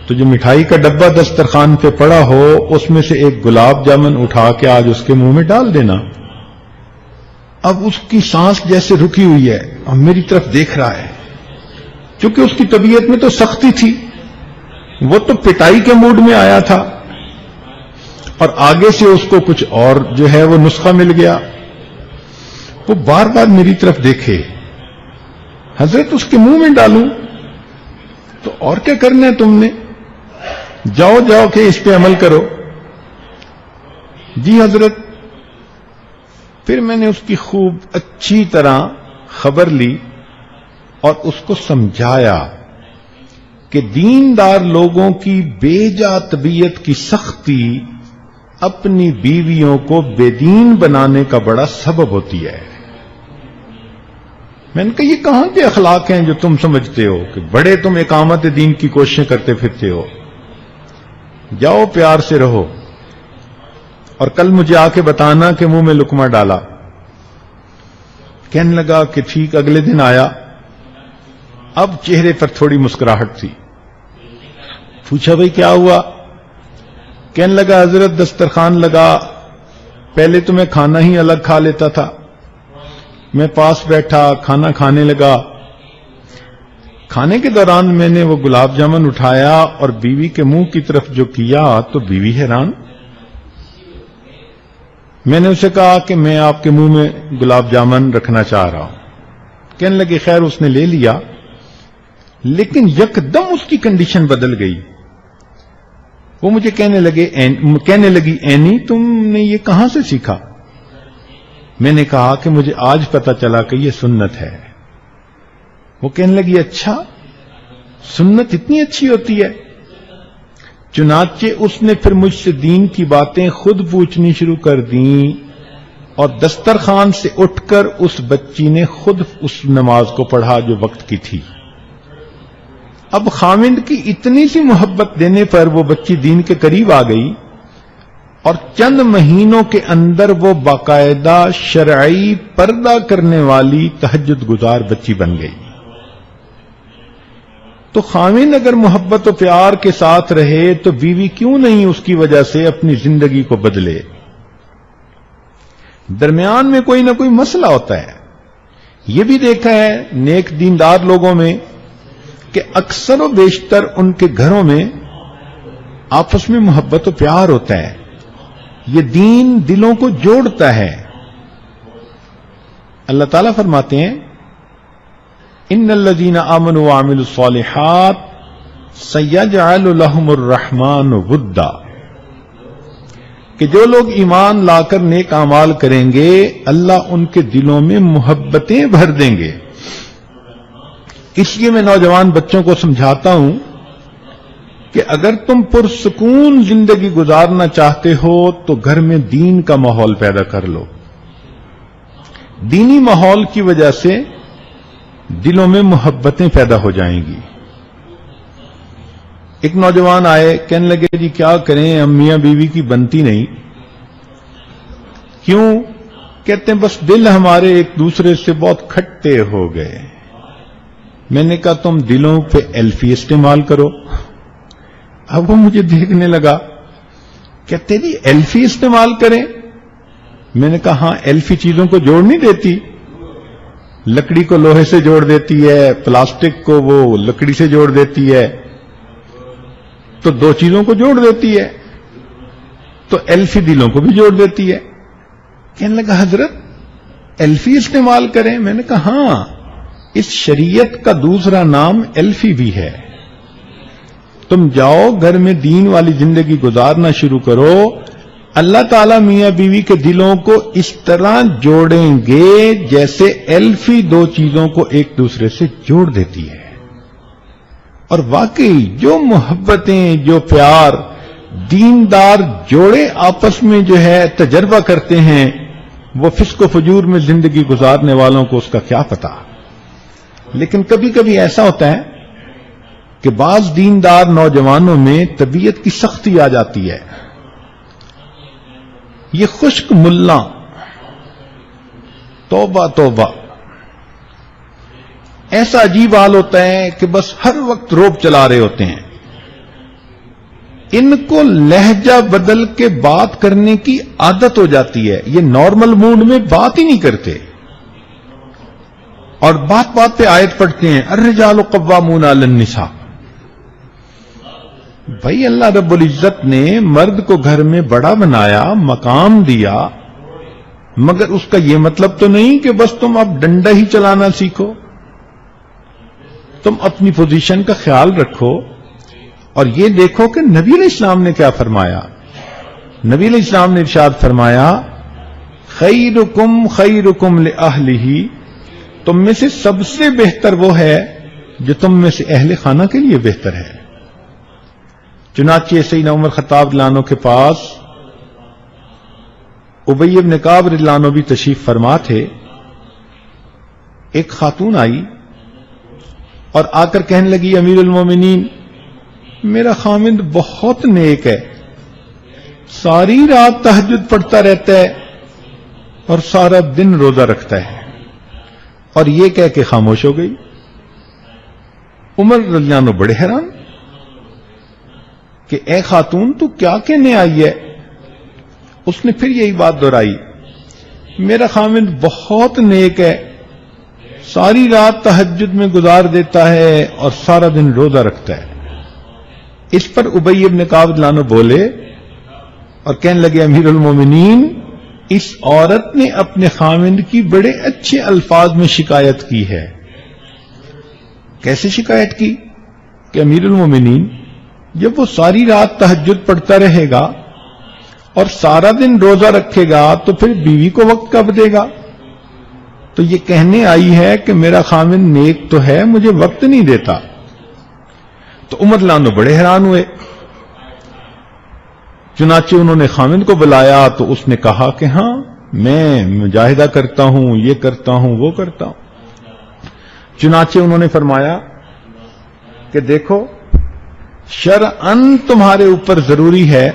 [SPEAKER 1] تو جو مٹھائی کا ڈبہ دسترخوان پہ پڑا ہو اس میں سے ایک گلاب جامن اٹھا کے آج اس کے منہ میں ڈال دینا. اب اس کی سانس جیسے رکی ہوئی ہے اور میری طرف دیکھ رہا ہے. چونکہ اس کی طبیعت میں تو سختی تھی، وہ تو پٹائی کے موڈ میں آیا تھا، اور آگے سے اس کو کچھ اور جو ہے وہ نسخہ مل گیا. وہ بار بار میری طرف دیکھے، حضرت اس کے منہ میں ڈالوں تو اور کیا کرنا ہے تم نے؟ جاؤ جاؤ کہ اس پہ عمل کرو. جی حضرت. پھر میں نے اس کی خوب اچھی طرح خبر لی اور اس کو سمجھایا کہ دیندار لوگوں کی بے جا طبیعت کی سختی اپنی بیویوں کو بے دین بنانے کا بڑا سبب ہوتی ہے. میں نے کہا یہ کہاں کے اخلاق ہیں جو تم سمجھتے ہو کہ بڑے تم اقامت دین کی کوششیں کرتے پھرتے ہو؟ جاؤ پیار سے رہو اور کل مجھے آ کے بتانا کہ منہ میں لقمہ ڈالا. کہنے لگا کہ ٹھیک. اگلے دن آیا. اب چہرے پر تھوڑی مسکراہٹ تھی. پوچھا بھائی کیا ہوا؟ کہنے لگا حضرت دسترخوان لگا، پہلے تو میں کھانا ہی الگ کھا لیتا تھا، میں پاس بیٹھا کھانا کھانے لگا. کھانے کے دوران میں نے وہ گلاب جامن اٹھایا اور بیوی کے منہ کی طرف جو کیا تو بیوی حیران. میں نے اسے کہا کہ میں آپ کے منہ میں گلاب جامن رکھنا چاہ رہا ہوں. کہنے لگے خیر اس نے لے لیا، لیکن یکدم اس کی کنڈیشن بدل گئی. وہ مجھے کہنے لگی اینی تم نے یہ کہاں سے سیکھا؟ میں نے کہا کہ مجھے آج پتا چلا کہ یہ سنت ہے. وہ کہنے لگی اچھا سنت اتنی اچھی ہوتی ہے؟ چنانچہ اس نے پھر مجھ سے دین کی باتیں خود پوچھنی شروع کر دیں اور دسترخوان سے اٹھ کر اس بچی نے خود اس نماز کو پڑھا جو وقت کی تھی. اب خاوند کی اتنی سی محبت دینے پر وہ بچی دین کے قریب آ گئی اور چند مہینوں کے اندر وہ باقاعدہ شرعی پردہ کرنے والی تہجد گزار بچی بن گئی. تو خاوند اگر محبت و پیار کے ساتھ رہے تو بیوی کیوں نہیں اس کی وجہ سے اپنی زندگی کو بدلے؟ درمیان میں کوئی نہ کوئی مسئلہ ہوتا ہے. یہ بھی دیکھا ہے نیک دیندار لوگوں میں کہ اکثر و بیشتر ان کے گھروں میں آپس میں محبت و پیار ہوتا ہے. یہ دین دلوں کو جوڑتا ہے. اللہ تعالیٰ فرماتے ہیں ان الذین آمنوا وعملوا الصالحات سیجعل لهم الرحمن ودا، کہ جو لوگ ایمان لا کر نیک اعمال کریں گے اللہ ان کے دلوں میں محبتیں بھر دیں گے. اس لیے میں نوجوان بچوں کو سمجھاتا ہوں کہ اگر تم پرسکون زندگی گزارنا چاہتے ہو تو گھر میں دین کا ماحول پیدا کر لو. دینی ماحول کی وجہ سے دلوں میں محبتیں پیدا ہو جائیں گی. ایک نوجوان آئے، کہنے لگے جی کیا کریں ہم میاں بیوی کی بنتی نہیں. کیوں؟ کہتے ہیں بس دل ہمارے ایک دوسرے سے بہت کھٹے ہو گئے. میں نے کہا تم دلوں پہ ایلفی استعمال کرو. اب وہ مجھے دیکھنے لگا، کہتے جی ایلفی استعمال کریں؟ میں نے کہا ہاں ایلفی چیزوں کو جوڑ نہیں دیتی، لکڑی کو لوہے سے جوڑ دیتی ہے، پلاسٹک کو وہ لکڑی سے جوڑ دیتی ہے، تو دو چیزوں کو جوڑ دیتی ہے. تو ایلفی دلوں کو بھی جوڑ دیتی ہے. کہنے لگا حضرت ایلفی استعمال کریں؟ میں نے کہا ہاں اس شریعت کا دوسرا نام ایلفی بھی ہے. تم جاؤ گھر میں دین والی زندگی گزارنا شروع کرو، اللہ تعالیٰ میاں بیوی کے دلوں کو اس طرح جوڑیں گے جیسے ایلفی دو چیزوں کو ایک دوسرے سے جوڑ دیتی ہے. اور واقعی جو محبتیں جو پیار دیندار جوڑے آپس میں جو ہے تجربہ کرتے ہیں، وہ فسق و فجور میں زندگی گزارنے والوں کو اس کا کیا پتا۔ لیکن کبھی کبھی ایسا ہوتا ہے کہ بعض دیندار نوجوانوں میں طبیعت کی سختی آ جاتی ہے۔ یہ خشک ملا، توبہ توبہ، ایسا عجیب حال ہوتا ہے کہ بس ہر وقت روب چلا رہے ہوتے ہیں۔ ان کو لہجہ بدل کے بات کرنے کی عادت ہو جاتی ہے، یہ نارمل موڈ میں بات ہی نہیں کرتے، اور بات بات پہ آیت پڑھتے ہیں الرجال قوامون علی النساء۔ بھائی اللہ رب العزت نے مرد کو گھر میں بڑا بنایا، مقام دیا، مگر اس کا یہ مطلب تو نہیں کہ بس تم اب ڈنڈا ہی چلانا سیکھو۔ تم اپنی پوزیشن کا خیال رکھو، اور یہ دیکھو کہ نبی علیہ السلام نے کیا فرمایا۔ نبی علیہ السلام نے ارشاد فرمایا خیرکم خیرکم لأہلہ، تم میں سے سب سے بہتر وہ ہے جو تم میں سے اہل خانہ کے لیے بہتر ہے۔ چنانچہ سیدنا عمر خطاب رضی اللہ عنہ کے پاس ابی بن کعب رضی اللہ عنہ بھی تشریف فرما تھے۔ ایک خاتون آئی اور آ کر کہنے لگی امیر المومنین، میرا خامند بہت نیک ہے، ساری رات تہجد پڑھتا رہتا ہے اور سارا دن روزہ رکھتا ہے، اور یہ کہہ کے خاموش ہو گئی۔ عمر رضی اللہ عنہ بڑے حیران کہ اے خاتون تو کیا کہنے آئی ہے؟ اس نے پھر یہی بات دہرائی، میرا خامند بہت نیک ہے، ساری رات تہجد میں گزار دیتا ہے اور سارا دن روزہ رکھتا ہے۔ اس پر ابی بن کعب رضی اللہ عنہ بولے اور کہنے لگے امیر المومنین، اس عورت نے اپنے خامند کی بڑے اچھے الفاظ میں شکایت کی ہے۔ کیسے شکایت کی؟ کہ امیر المومنین، جب وہ ساری رات تہجد پڑھتا رہے گا اور سارا دن روزہ رکھے گا تو پھر بیوی کو وقت کب دے گا؟ تو یہ کہنے آئی ہے کہ میرا خامند نیک تو ہے، مجھے وقت نہیں دیتا۔ تو عمر رضی اللہ عنہ بڑے حیران ہوئے۔ چنانچہ انہوں نے خامند کو بلایا تو اس نے کہا کہ ہاں میں مجاہدہ کرتا ہوں، یہ کرتا ہوں، وہ کرتا ہوں۔ چنانچہ انہوں نے فرمایا کہ دیکھو شرعاً تمہارے اوپر ضروری ہے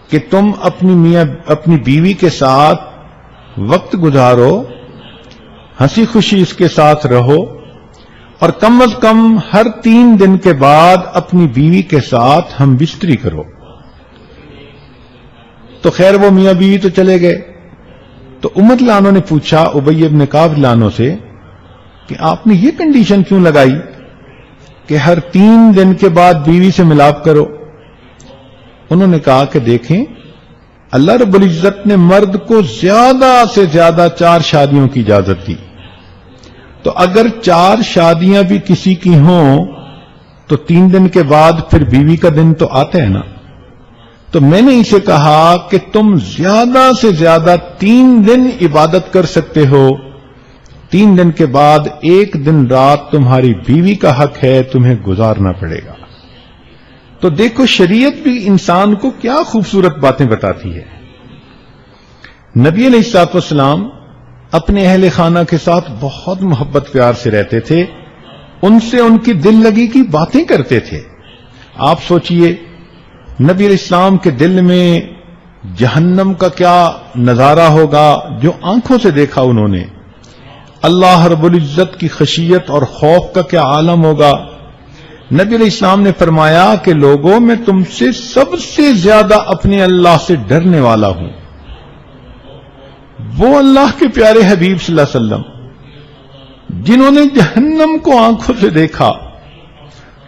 [SPEAKER 1] کہ تم اپنی بیوی کے ساتھ وقت گزارو، ہنسی خوشی اس کے ساتھ رہو، اور کم از کم ہر 3 دن کے بعد اپنی بیوی کے ساتھ ہم بستری کرو۔ تو خیر وہ میاں بیوی تو چلے گئے۔ تو عمر رضی اللہ عنہ نے پوچھا ابی بن کعب رضی اللہ عنہ سے کہ آپ نے یہ کنڈیشن کیوں لگائی کہ ہر 3 دن کے بعد بیوی سے ملاپ کرو؟ انہوں نے کہا کہ دیکھیں اللہ رب العزت نے مرد کو زیادہ سے زیادہ 4 شادیوں کی اجازت دی، تو اگر 4 شادیاں بھی کسی کی ہوں تو 3 دن کے بعد پھر بیوی کا دن تو آتا ہے نا۔ تو میں نے اسے کہا کہ تم زیادہ سے زیادہ 3 دن عبادت کر سکتے ہو، 3 دن کے بعد 1 دن رات تمہاری بیوی کا حق ہے، تمہیں گزارنا پڑے گا۔ تو دیکھو شریعت بھی انسان کو کیا خوبصورت باتیں بتاتی ہے۔ نبی علیہ الصلوۃ والسلام اپنے اہل خانہ کے ساتھ بہت محبت پیار سے رہتے تھے، ان سے ان کی دل لگی کی باتیں کرتے تھے۔ آپ سوچئے نبی علیہ السلام کے دل میں جہنم کا کیا نظارہ ہوگا جو آنکھوں سے دیکھا انہوں نے، اللہ رب العزت کی خشیت اور خوف کا کیا عالم ہوگا۔ نبی علیہ السلام نے فرمایا کہ لوگوں میں تم سے سب سے زیادہ اپنے اللہ سے ڈرنے والا ہوں۔ وہ اللہ کے پیارے حبیب صلی اللہ علیہ وسلم جنہوں نے جہنم کو آنکھوں سے دیکھا،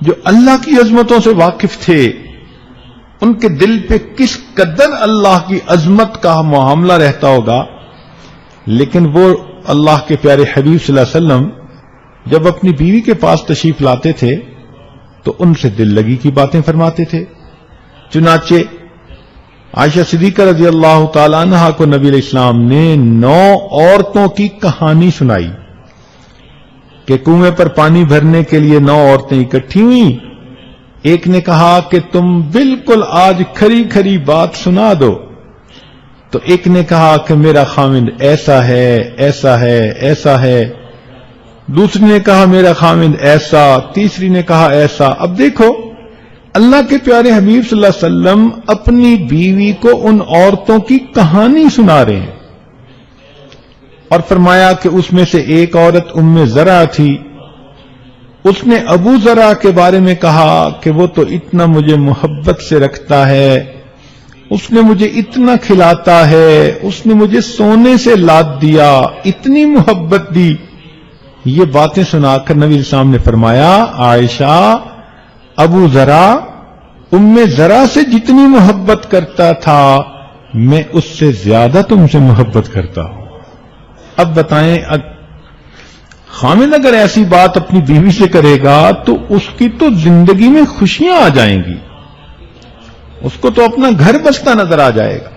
[SPEAKER 1] جو اللہ کی عظمتوں سے واقف تھے، ان کے دل پہ کس قدر اللہ کی عظمت کا معاملہ رہتا ہوگا، لیکن وہ اللہ کے پیارے حبیب صلی اللہ علیہ وسلم جب اپنی بیوی کے پاس تشریف لاتے تھے تو ان سے دل لگی کی باتیں فرماتے تھے۔ چنانچہ عائشہ صدیقہ رضی اللہ تعالی عنہا کو نبی علیہ السلام نے 9 عورتوں کی کہانی سنائی کہ کنویں پر پانی بھرنے کے لیے 9 عورتیں اکٹھی ہوئیں، ایک نے کہا کہ تم بالکل آج کھری کھری بات سنا دو، تو ایک نے کہا کہ میرا خاوند ایسا ہے ایسا ہے ایسا ہے، دوسری نے کہا میرا خاوند ایسا، تیسری نے کہا ایسا۔ اب دیکھو اللہ کے پیارے حبیب صلی اللہ علیہ وسلم اپنی بیوی کو ان عورتوں کی کہانی سنا رہے ہیں، اور فرمایا کہ اس میں سے ایک عورت ام زرع تھی، اس نے ابو زرع کے بارے میں کہا کہ وہ تو اتنا مجھے محبت سے رکھتا ہے، اس نے مجھے اتنا کھلاتا ہے، اس نے مجھے سونے سے لاد دیا، اتنی محبت دی۔ یہ باتیں سنا کر نبی اسلام نے فرمایا عائشہ ابو زرع ام زرع سے جتنی محبت کرتا تھا میں اس سے زیادہ تم سے محبت کرتا ہوں۔ اب بتائیں خامد اگر ایسی بات اپنی بیوی سے کرے گا تو اس کی تو زندگی میں خوشیاں آ جائیں گی، اس کو تو اپنا گھر بستا نظر آ جائے گا۔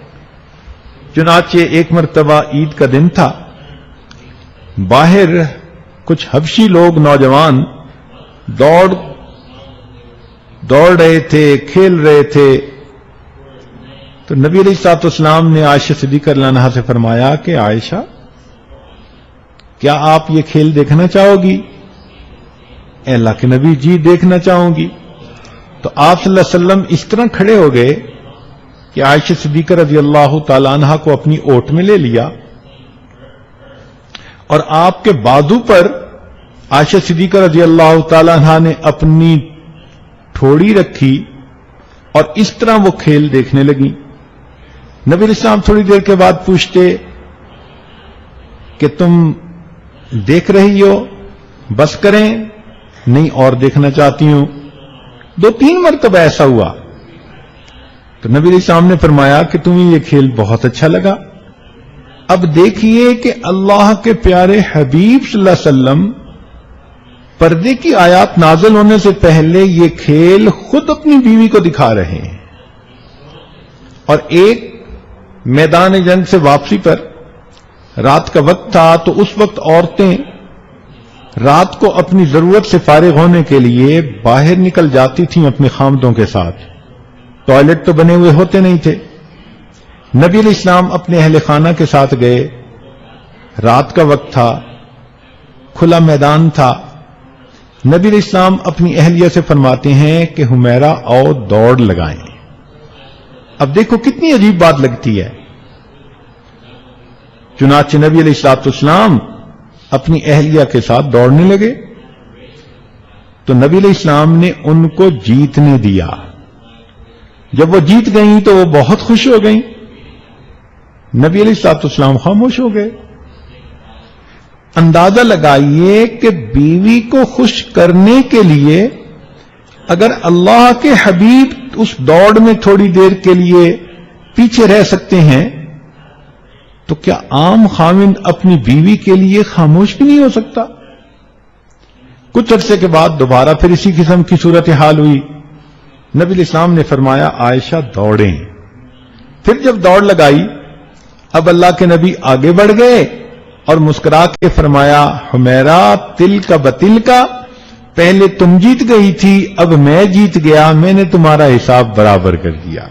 [SPEAKER 1] چنانچہ ایک مرتبہ عید کا دن تھا، باہر کچھ حبشی لوگ نوجوان دوڑ رہے تھے، کھیل رہے تھے، تو نبی علیہ الصلوۃ والسلام نے عائشہ صدیقہ رضی اللہ عنہا سے فرمایا کہ عائشہ کیا آپ یہ کھیل دیکھنا چاہو گی؟ اے اللہ کے نبی جی دیکھنا چاہوں گی۔ تو آپ صلی اللہ علیہ وسلم اس طرح کھڑے ہو گئے کہ عائشہ صدیقہ رضی اللہ تعالی عنہا کو اپنی اوٹ میں لے لیا، اور آپ کے بازو پر عائشہ صدیقہ رضی اللہ تعالی عنہا نے اپنی ٹھوڑی رکھی، اور اس طرح وہ کھیل دیکھنے لگی۔ نبی علیہ السلام تھوڑی دیر کے بعد پوچھتے کہ تم دیکھ رہی ہو، بس کریں؟ نہیں اور دیکھنا چاہتی ہوں۔ 2-3 مرتبہ ایسا ہوا تو نبی علیہ السلام نے فرمایا کہ تمہیں یہ کھیل بہت اچھا لگا۔ اب دیکھیے کہ اللہ کے پیارے حبیب صلی اللہ علیہ وسلم پردے کی آیات نازل ہونے سے پہلے یہ کھیل خود اپنی بیوی کو دکھا رہے ہیں، اور ایک میدان جنگ سے واپسی پر رات کا وقت تھا، تو اس وقت عورتیں رات کو اپنی ضرورت سے فارغ ہونے کے لیے باہر نکل جاتی تھیں اپنے خامدوں کے ساتھ۔ ٹوائلٹ تو بنے ہوئے ہوتے نہیں تھے۔ نبی علیہ السلام اپنے اہل خانہ کے ساتھ گئے، رات کا وقت تھا، کھلا میدان تھا۔ نبی علیہ السلام اپنی اہلیہ سے فرماتے ہیں کہ حمیرہ آؤ دوڑ لگائیں۔ اب دیکھو کتنی عجیب بات لگتی ہے۔ چنانچہ نبی علیہ السلام اپنی اہلیہ کے ساتھ دوڑنے لگے، تو نبی علیہ السلام نے ان کو جیتنے دیا۔ جب وہ جیت گئیں تو وہ بہت خوش ہو گئیں، نبی علیہ السلام خاموش ہو گئے۔ اندازہ لگائیے کہ بیوی کو خوش کرنے کے لیے اگر اللہ کے حبیب اس دوڑ میں تھوڑی دیر کے لیے پیچھے رہ سکتے ہیں تو کیا عام خاوند اپنی بیوی کے لیے خاموش بھی نہیں ہو سکتا؟ کچھ عرصے کے بعد دوبارہ پھر اسی قسم کی صورتحال ہوئی۔ نبی علیہ السلام نے فرمایا عائشہ دوڑیں۔ پھر جب دوڑ لگائی، اب اللہ کے نبی آگے بڑھ گئے اور مسکرا کے فرمایا حمیرہ تل کا بتل کا، پہلے تم جیت گئی تھی، اب میں جیت گیا، میں نے تمہارا حساب برابر کر دیا۔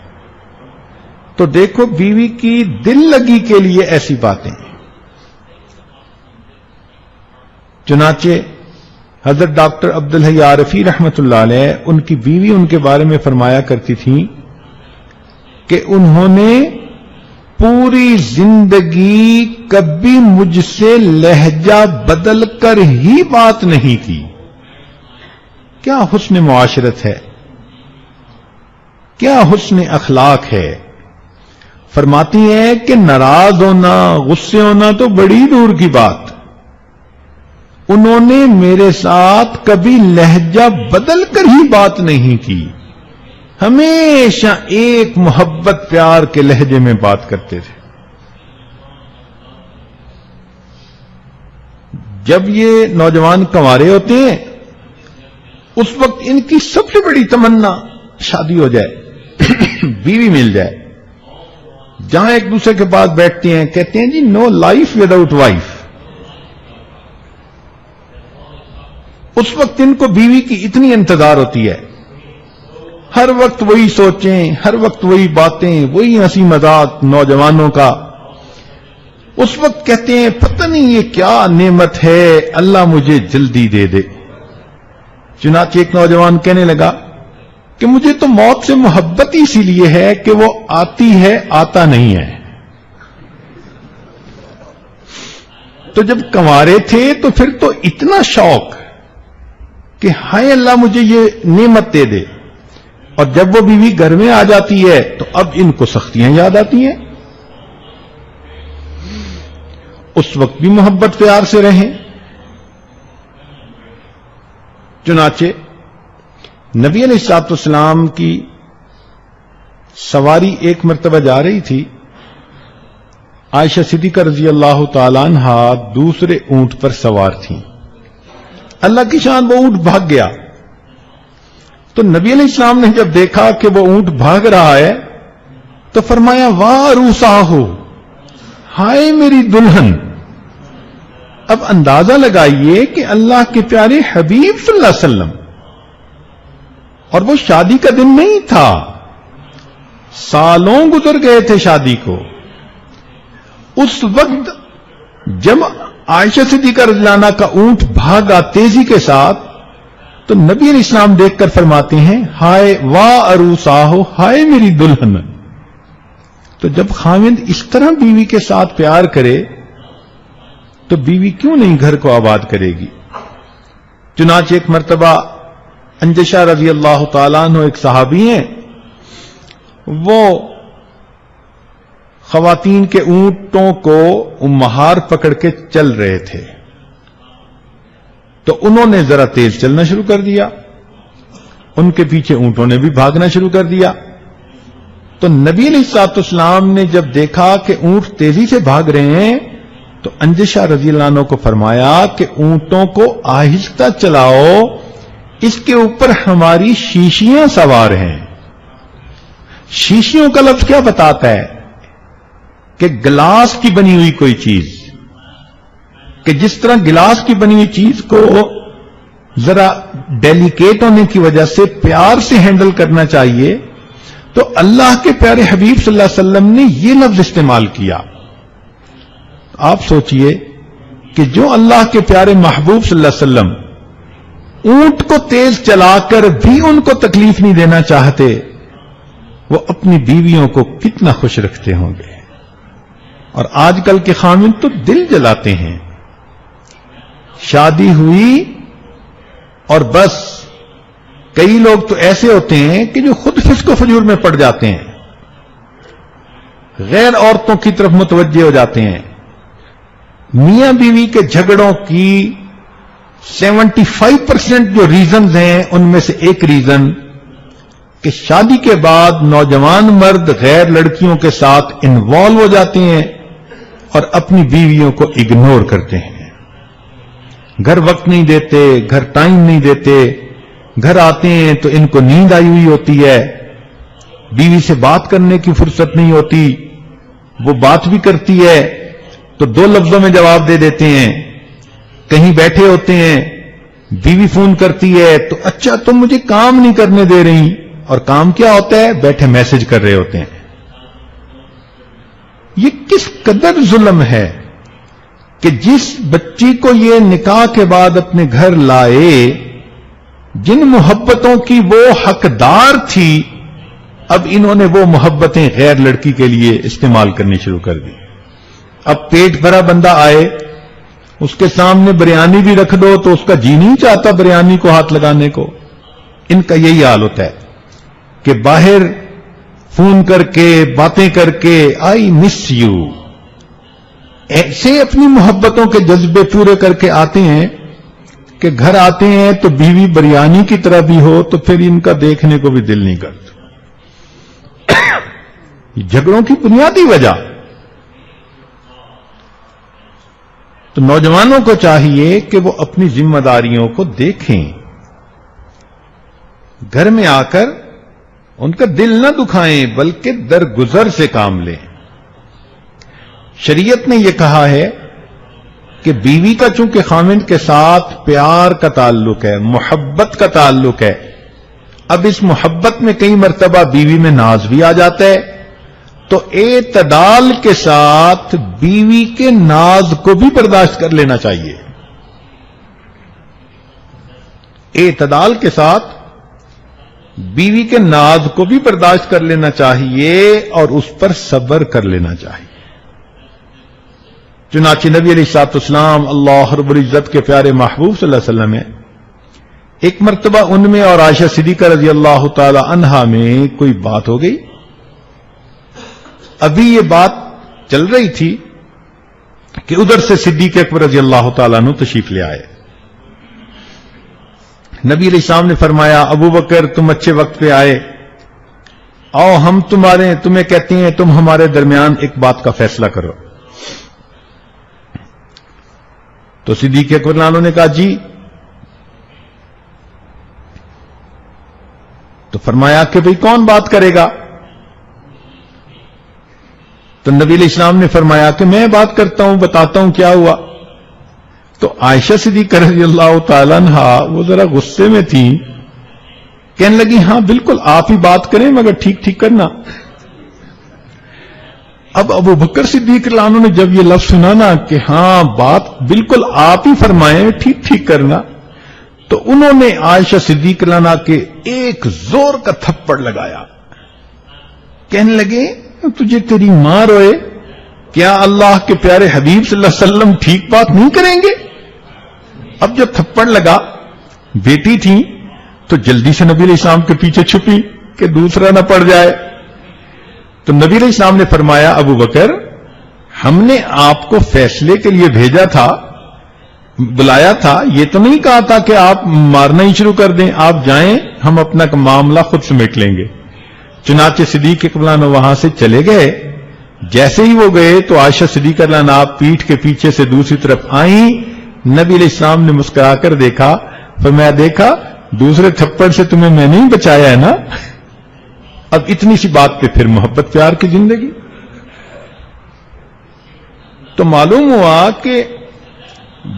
[SPEAKER 1] تو دیکھو بیوی کی دل لگی کے لیے ایسی باتیں۔ چنانچہ حضرت ڈاکٹر عبدالحی عارفی رحمت اللہ علیہ، ان کی بیوی ان کے بارے میں فرمایا کرتی تھیں کہ انہوں نے پوری زندگی کبھی مجھ سے لہجہ بدل کر ہی بات نہیں کی۔ کیا حسن معاشرت ہے، کیا حسن اخلاق ہے۔ فرماتی ہیں کہ ناراض ہونا، غصے ہونا تو بڑی دور کی بات، انہوں نے میرے ساتھ کبھی لہجہ بدل کر ہی بات نہیں کی، ہمیشہ ایک محبت پیار کے لہجے میں بات کرتے تھے۔ جب یہ نوجوان کنوارے ہوتے ہیں اس وقت ان کی سب سے بڑی تمنا شادی ہو جائے، بیوی مل جائے۔ جہاں ایک دوسرے کے پاس بیٹھتے ہیں کہتے ہیں جی نو لائف وداؤٹ وائف۔ اس وقت ان کو بیوی کی اتنی انتظار ہوتی ہے، ہر وقت وہی سوچیں، ہر وقت وہی باتیں، وہی ہنسی مذاق نوجوانوں کا. اس وقت کہتے ہیں پتہ نہیں یہ کیا نعمت ہے، اللہ مجھے جلدی دے دے. چنانچہ ایک نوجوان کہنے لگا کہ مجھے تو موت سے محبت ہی اسی لیے ہے کہ وہ آتی ہے، آتا نہیں ہے. تو جب کنوارے تھے تو پھر تو اتنا شوق کہ ہائے اللہ مجھے یہ نعمت دے دے، اور جب وہ بیوی گھر میں آ جاتی ہے تو اب ان کو سختیاں یاد آتی ہیں. اس وقت بھی محبت پیار سے رہیں. چنانچہ نبی علیہ الصلوۃ والسلام کی سواری ایک مرتبہ جا رہی تھی. عائشہ صدیقہ رضی اللہ تعالیٰ عنہا دوسرے اونٹ پر سوار تھیں. اللہ کی شان وہ اونٹ بھاگ گیا. تو نبی علیہ السلام نے جب دیکھا کہ وہ اونٹ بھاگ رہا ہے تو فرمایا واہ روساہو، ہائے میری دلہن. اب اندازہ لگائیے کہ اللہ کے پیارے حبیب صلی اللہ علیہ وسلم، اور وہ شادی کا دن نہیں تھا، سالوں گزر گئے تھے شادی کو. اس وقت جب عائشہ صدیقہ رضی اللہ عنہا کا اونٹ بھاگا تیزی کے ساتھ تو نبی علیہ السلام دیکھ کر فرماتے ہیں ہائے واہ عروساہو، ہائے میری دلہن. تو جب خاوند اس طرح بیوی کے ساتھ پیار کرے تو بیوی کیوں نہیں گھر کو آباد کرے گی. چنانچہ ایک مرتبہ انجشہ رضی اللہ تعالیٰ عنہ ایک صحابی ہیں، وہ خواتین کے اونٹوں کو مہار پکڑ کے چل رہے تھے تو انہوں نے ذرا تیز چلنا شروع کر دیا. ان کے پیچھے اونٹوں نے بھی بھاگنا شروع کر دیا. تو نبی علیہ الصلوۃ والسلام نے جب دیکھا کہ اونٹ تیزی سے بھاگ رہے ہیں تو انجشہ رضی اللہ عنہ کو فرمایا کہ اونٹوں کو آہستہ چلاؤ، اس کے اوپر ہماری شیشیاں سوار ہیں. شیشیوں کا لفظ کیا بتاتا ہے؟ کہ گلاس کی بنی ہوئی کوئی چیز، کہ جس طرح گلاس کی بنی ہوئی چیز کو ذرا ڈیلیکیٹ ہونے کی وجہ سے پیار سے ہینڈل کرنا چاہیے، تو اللہ کے پیارے حبیب صلی اللہ علیہ وسلم نے یہ لفظ استعمال کیا. آپ سوچئے کہ جو اللہ کے پیارے محبوب صلی اللہ علیہ وسلم اونٹ کو تیز چلا کر بھی ان کو تکلیف نہیں دینا چاہتے، وہ اپنی بیویوں کو کتنا خوش رکھتے ہوں گے. اور آج کل کے خاوند تو دل جلاتے ہیں. شادی ہوئی اور بس کئی لوگ تو ایسے ہوتے ہیں کہ جو خود فسق و فجور میں پڑ جاتے ہیں، غیر عورتوں کی طرف متوجہ ہو جاتے ہیں. میاں بیوی کے جھگڑوں کی 75% جو ریزنز ہیں ان میں سے ایک ریزن کہ شادی کے بعد نوجوان مرد غیر لڑکیوں کے ساتھ انوالو ہو جاتے ہیں اور اپنی بیویوں کو اگنور کرتے ہیں. گھر وقت نہیں دیتے، گھر ٹائم نہیں دیتے، گھر آتے ہیں تو ان کو نیند آئی ہوئی ہوتی ہے، بیوی سے بات کرنے کی فرصت نہیں ہوتی، وہ بات بھی کرتی ہے تو 2 لفظوں میں جواب دے دیتے ہیں. کہیں بیٹھے ہوتے ہیں، بیوی فون کرتی ہے تو اچھا تم مجھے کام نہیں کرنے دے رہی، اور کام کیا ہوتا ہے؟ بیٹھے میسج کر رہے ہوتے ہیں. یہ کس قدر ظلم ہے کہ جس بچی کو یہ نکاح کے بعد اپنے گھر لائے، جن محبتوں کی وہ حقدار تھی، اب انہوں نے وہ محبتیں غیر لڑکی کے لیے استعمال کرنی شروع کر دی. اب پیٹ بھرا بندہ آئے، اس کے سامنے بریانی بھی رکھ دو تو اس کا جی نہیں چاہتا بریانی کو ہاتھ لگانے کو. ان کا یہی حال ہوتا ہے کہ باہر فون کر کے باتیں کر کے آئی مس یو، ایسے اپنی محبتوں کے جذبے پورے کر کے آتے ہیں کہ گھر آتے ہیں تو بیوی بریانی کی طرح بھی ہو تو پھر ان کا دیکھنے کو بھی دل نہیں کرتا. جھگڑوں کی بنیادی وجہ. تو نوجوانوں کو چاہیے کہ وہ اپنی ذمہ داریوں کو دیکھیں، گھر میں آ کر ان کا دل نہ دکھائیں بلکہ درگزر سے کام لیں. شریعت نے یہ کہا ہے کہ بیوی کا چونکہ خاوند کے ساتھ پیار کا تعلق ہے، محبت کا تعلق ہے، اب اس محبت میں کئی مرتبہ بیوی میں ناز بھی آ جاتا ہے، تو اعتدال کے ساتھ بیوی کے ناز کو بھی برداشت کر لینا چاہیے، اعتدال کے ساتھ بیوی کے ناز کو بھی برداشت کر لینا چاہیے اور اس پر صبر کر لینا چاہیے۔ چنانچہ نبی علیہ الصلوۃ والسلام اللہ رب العزت کے پیارے محبوب صلی اللہ علیہ وسلم ہے، ایک مرتبہ ان میں اور عائشہ صدیقہ رضی اللہ تعالی عنہا میں کوئی بات ہو گئی، ابھی یہ بات چل رہی تھی کہ ادھر سے صدیق اکبر رضی اللہ تعالیٰ عنہ تشریف لے آئے۔ نبی علیہ السلام نے فرمایا ابو بکر تم اچھے وقت پہ آئے، آؤ ہم تمہیں کہتے ہیں تم ہمارے درمیان ایک بات کا فیصلہ کرو۔ تو صدیق اکبر عنہ نے کہا جی، تو فرمایا کہ بھئی کون بات کرے گا؟ تو نبی علیہ السلام نے فرمایا کہ میں بات کرتا ہوں، بتاتا ہوں کیا ہوا۔ تو عائشہ صدیقہ رضی اللہ تعالیٰ عنہا وہ ذرا غصے میں تھی، کہنے لگی ہاں بالکل آپ ہی بات کریں مگر ٹھیک ٹھیک کرنا۔ اب ابو بکر صدیق رضی اللہ عنہ نے جب یہ لفظ سنا نا کہ ہاں بات بالکل آپ ہی فرمائیں ٹھیک ٹھیک کرنا، تو انہوں نے عائشہ صدیق رضی اللہ عنہ کے ایک زور کا تھپڑ لگایا، کہنے لگے تجھے تیری ماں روئے، کیا اللہ کے پیارے حبیب صلی اللہ علیہ وسلم ٹھیک بات نہیں کریں گے؟ اب جب تھپڑ لگا، بیٹی تھی تو جلدی سے نبی علیہ السلام کے پیچھے چھپی کہ دوسرا نہ پڑ جائے۔ تو نبی علیہ السلام نے فرمایا ابو بکر ہم نے آپ کو فیصلے کے لیے بھیجا تھا، بلایا تھا، یہ تو نہیں کہا تھا کہ آپ مارنا ہی شروع کر دیں، آپ جائیں ہم اپنا معاملہ خود سمیٹ لیں گے۔ چنانچہ صدیق اکبر عنہ وہاں سے چلے گئے، جیسے ہی وہ گئے تو عائشہ صدیقہ رضی اللہ عنہا پیٹھ کے پیچھے سے دوسری طرف آئیں، نبی علیہ السلام نے مسکرا کر دیکھا، فرمایا دیکھا دوسرے تھپڑ سے تمہیں میں نہیں بچایا ہے نا۔ اب اتنی سی بات پہ پھر محبت پیار کی زندگی۔ تو معلوم ہوا کہ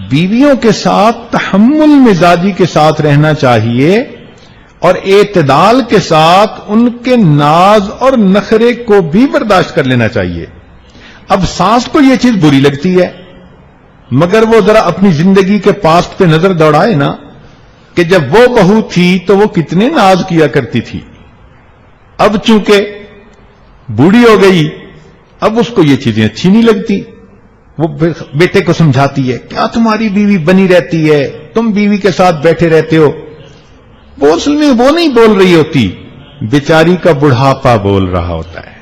[SPEAKER 1] بیویوں کے ساتھ تحمل مزاجی کے ساتھ رہنا چاہیے اور اعتدال کے ساتھ ان کے ناز اور نخرے کو بھی برداشت کر لینا چاہیے۔ اب ساس کو یہ چیز بری لگتی ہے، مگر وہ ذرا اپنی زندگی کے پاسٹ پہ نظر دوڑائے نا کہ جب وہ بہو تھی تو وہ کتنے ناز کیا کرتی تھی، اب چونکہ بوڑھی ہو گئی اب اس کو یہ چیزیں اچھی نہیں لگتی، وہ بیٹے کو سمجھاتی ہے کیا تمہاری بیوی بنی رہتی ہے، تم بیوی کے ساتھ بیٹھے رہتے ہو۔ وہ اصل میں وہ نہیں بول رہی ہوتی، بیچاری کا بڑھاپا بول رہا ہوتا ہے۔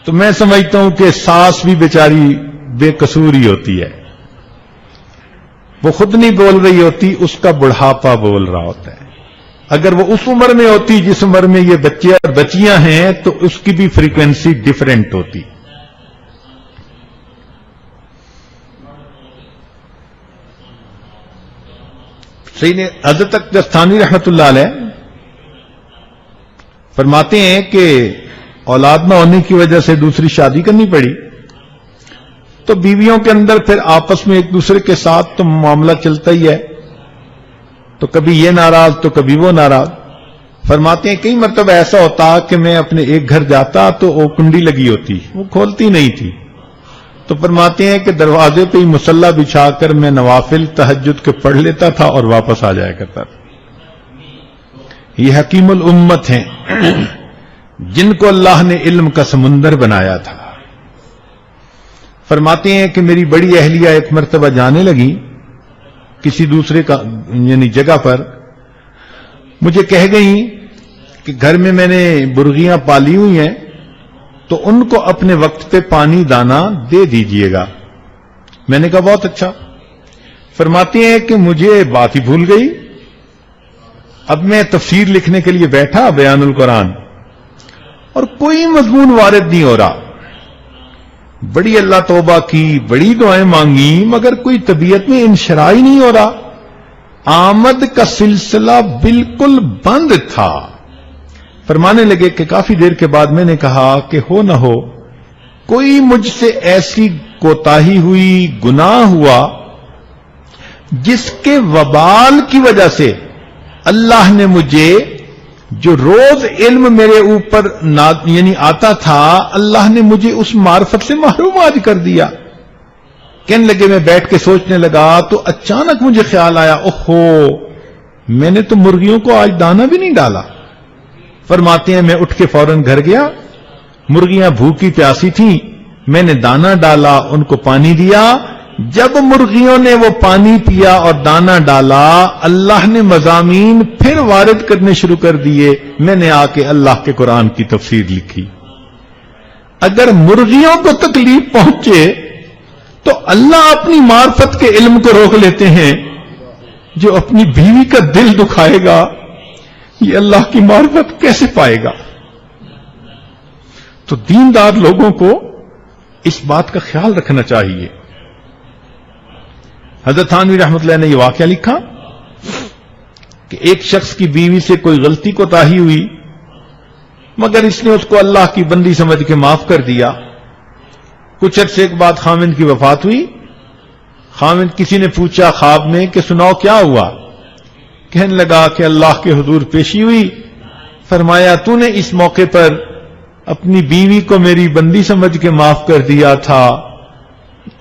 [SPEAKER 1] تو میں سمجھتا ہوں کہ ساس بھی بیچاری بے قصور ہی ہوتی ہے، وہ خود نہیں بول رہی ہوتی، اس کا بڑھاپا بول رہا ہوتا ہے۔ اگر وہ اس عمر میں ہوتی جس عمر میں یہ بچے اور بچیاں ہیں تو اس کی بھی فریکوینسی ڈیفرنٹ ہوتی۔ حضرت دستانی رحمت اللہ علیہ فرماتے ہیں کہ اولاد نہ ہونے کی وجہ سے دوسری شادی کرنی پڑی، تو بیویوں کے اندر پھر آپس میں ایک دوسرے کے ساتھ تو معاملہ چلتا ہی ہے، تو کبھی یہ ناراض تو کبھی وہ ناراض۔ فرماتے ہیں کئی مرتبہ ایسا ہوتا کہ میں اپنے ایک گھر جاتا تو وہ کنڈی لگی ہوتی، وہ کھولتی نہیں تھی، تو فرماتے ہیں کہ دروازے پہ ہی مصلی بچھا کر میں نوافل تہجد کے پڑھ لیتا تھا اور واپس آ جایا کرتا تھا۔ یہ حکیم الامت ہیں جن کو اللہ نے علم کا سمندر بنایا تھا۔ فرماتے ہیں کہ میری بڑی اہلیہ ایک مرتبہ جانے لگی کسی دوسرے کا یعنی جگہ پر، مجھے کہہ گئی کہ گھر میں نے برغیاں پالی ہوئی ہیں تو ان کو اپنے وقت پہ پانی دانا دے دیجئے گا۔ میں نے کہا بہت اچھا۔ فرماتے ہیں کہ مجھے بات ہی بھول گئی، اب میں تفسیر لکھنے کے لیے بیٹھا بیان القرآن اور کوئی مضمون وارد نہیں ہو رہا، بڑی اللہ توبہ کی، بڑی دعائیں مانگی، مگر کوئی طبیعت میں انشراح ہی نہیں ہو رہا، آمد کا سلسلہ بالکل بند تھا۔ فرمانے لگے کہ کافی دیر کے بعد میں نے کہا کہ ہو نہ ہو کوئی مجھ سے ایسی کوتاہی ہوئی، گناہ ہوا جس کے وبال کی وجہ سے اللہ نے مجھے جو روز علم میرے اوپر یعنی آتا تھا، اللہ نے مجھے اس معرفت سے محروم آج کر دیا. کہنے لگے میں بیٹھ کے سوچنے لگا تو اچانک مجھے خیال آیا، اوہو میں نے تو مرغیوں کو آج دانا بھی نہیں ڈالا. فرماتے ہیں میں اٹھ کے فوراً گھر گیا، مرغیاں بھوکی پیاسی تھیں، میں نے دانا ڈالا، ان کو پانی دیا. جب مرغیوں نے وہ پانی پیا اور دانا ڈالا، اللہ نے مضامین پھر وارد کرنے شروع کر دیے. میں نے آ کے اللہ کے قرآن کی تفسیر لکھی. اگر مرغیوں کو تکلیف پہنچے تو اللہ اپنی معرفت کے علم کو روک لیتے ہیں. جو اپنی بیوی کا دل دکھائے گا یہ اللہ کی معرفت کیسے پائے گا؟ تو دیندار لوگوں کو اس بات کا خیال رکھنا چاہیے. حضرت تھانوی رحمۃ اللہ نے یہ واقعہ لکھا کہ ایک شخص کی بیوی سے کوئی غلطی کوتاہی ہوئی، مگر اس نے اس کو اللہ کی بندی سمجھ کے معاف کر دیا. کچھ عرصے کے بعد خاوند کی وفات ہوئی. خاوند کسی نے پوچھا خواب میں کہ سناؤ کیا ہوا؟ کہنے لگا کہ اللہ کے حضور پیشی ہوئی. فرمایا تو نے اس موقع پر اپنی بیوی کو میری بندی سمجھ کے معاف کر دیا تھا،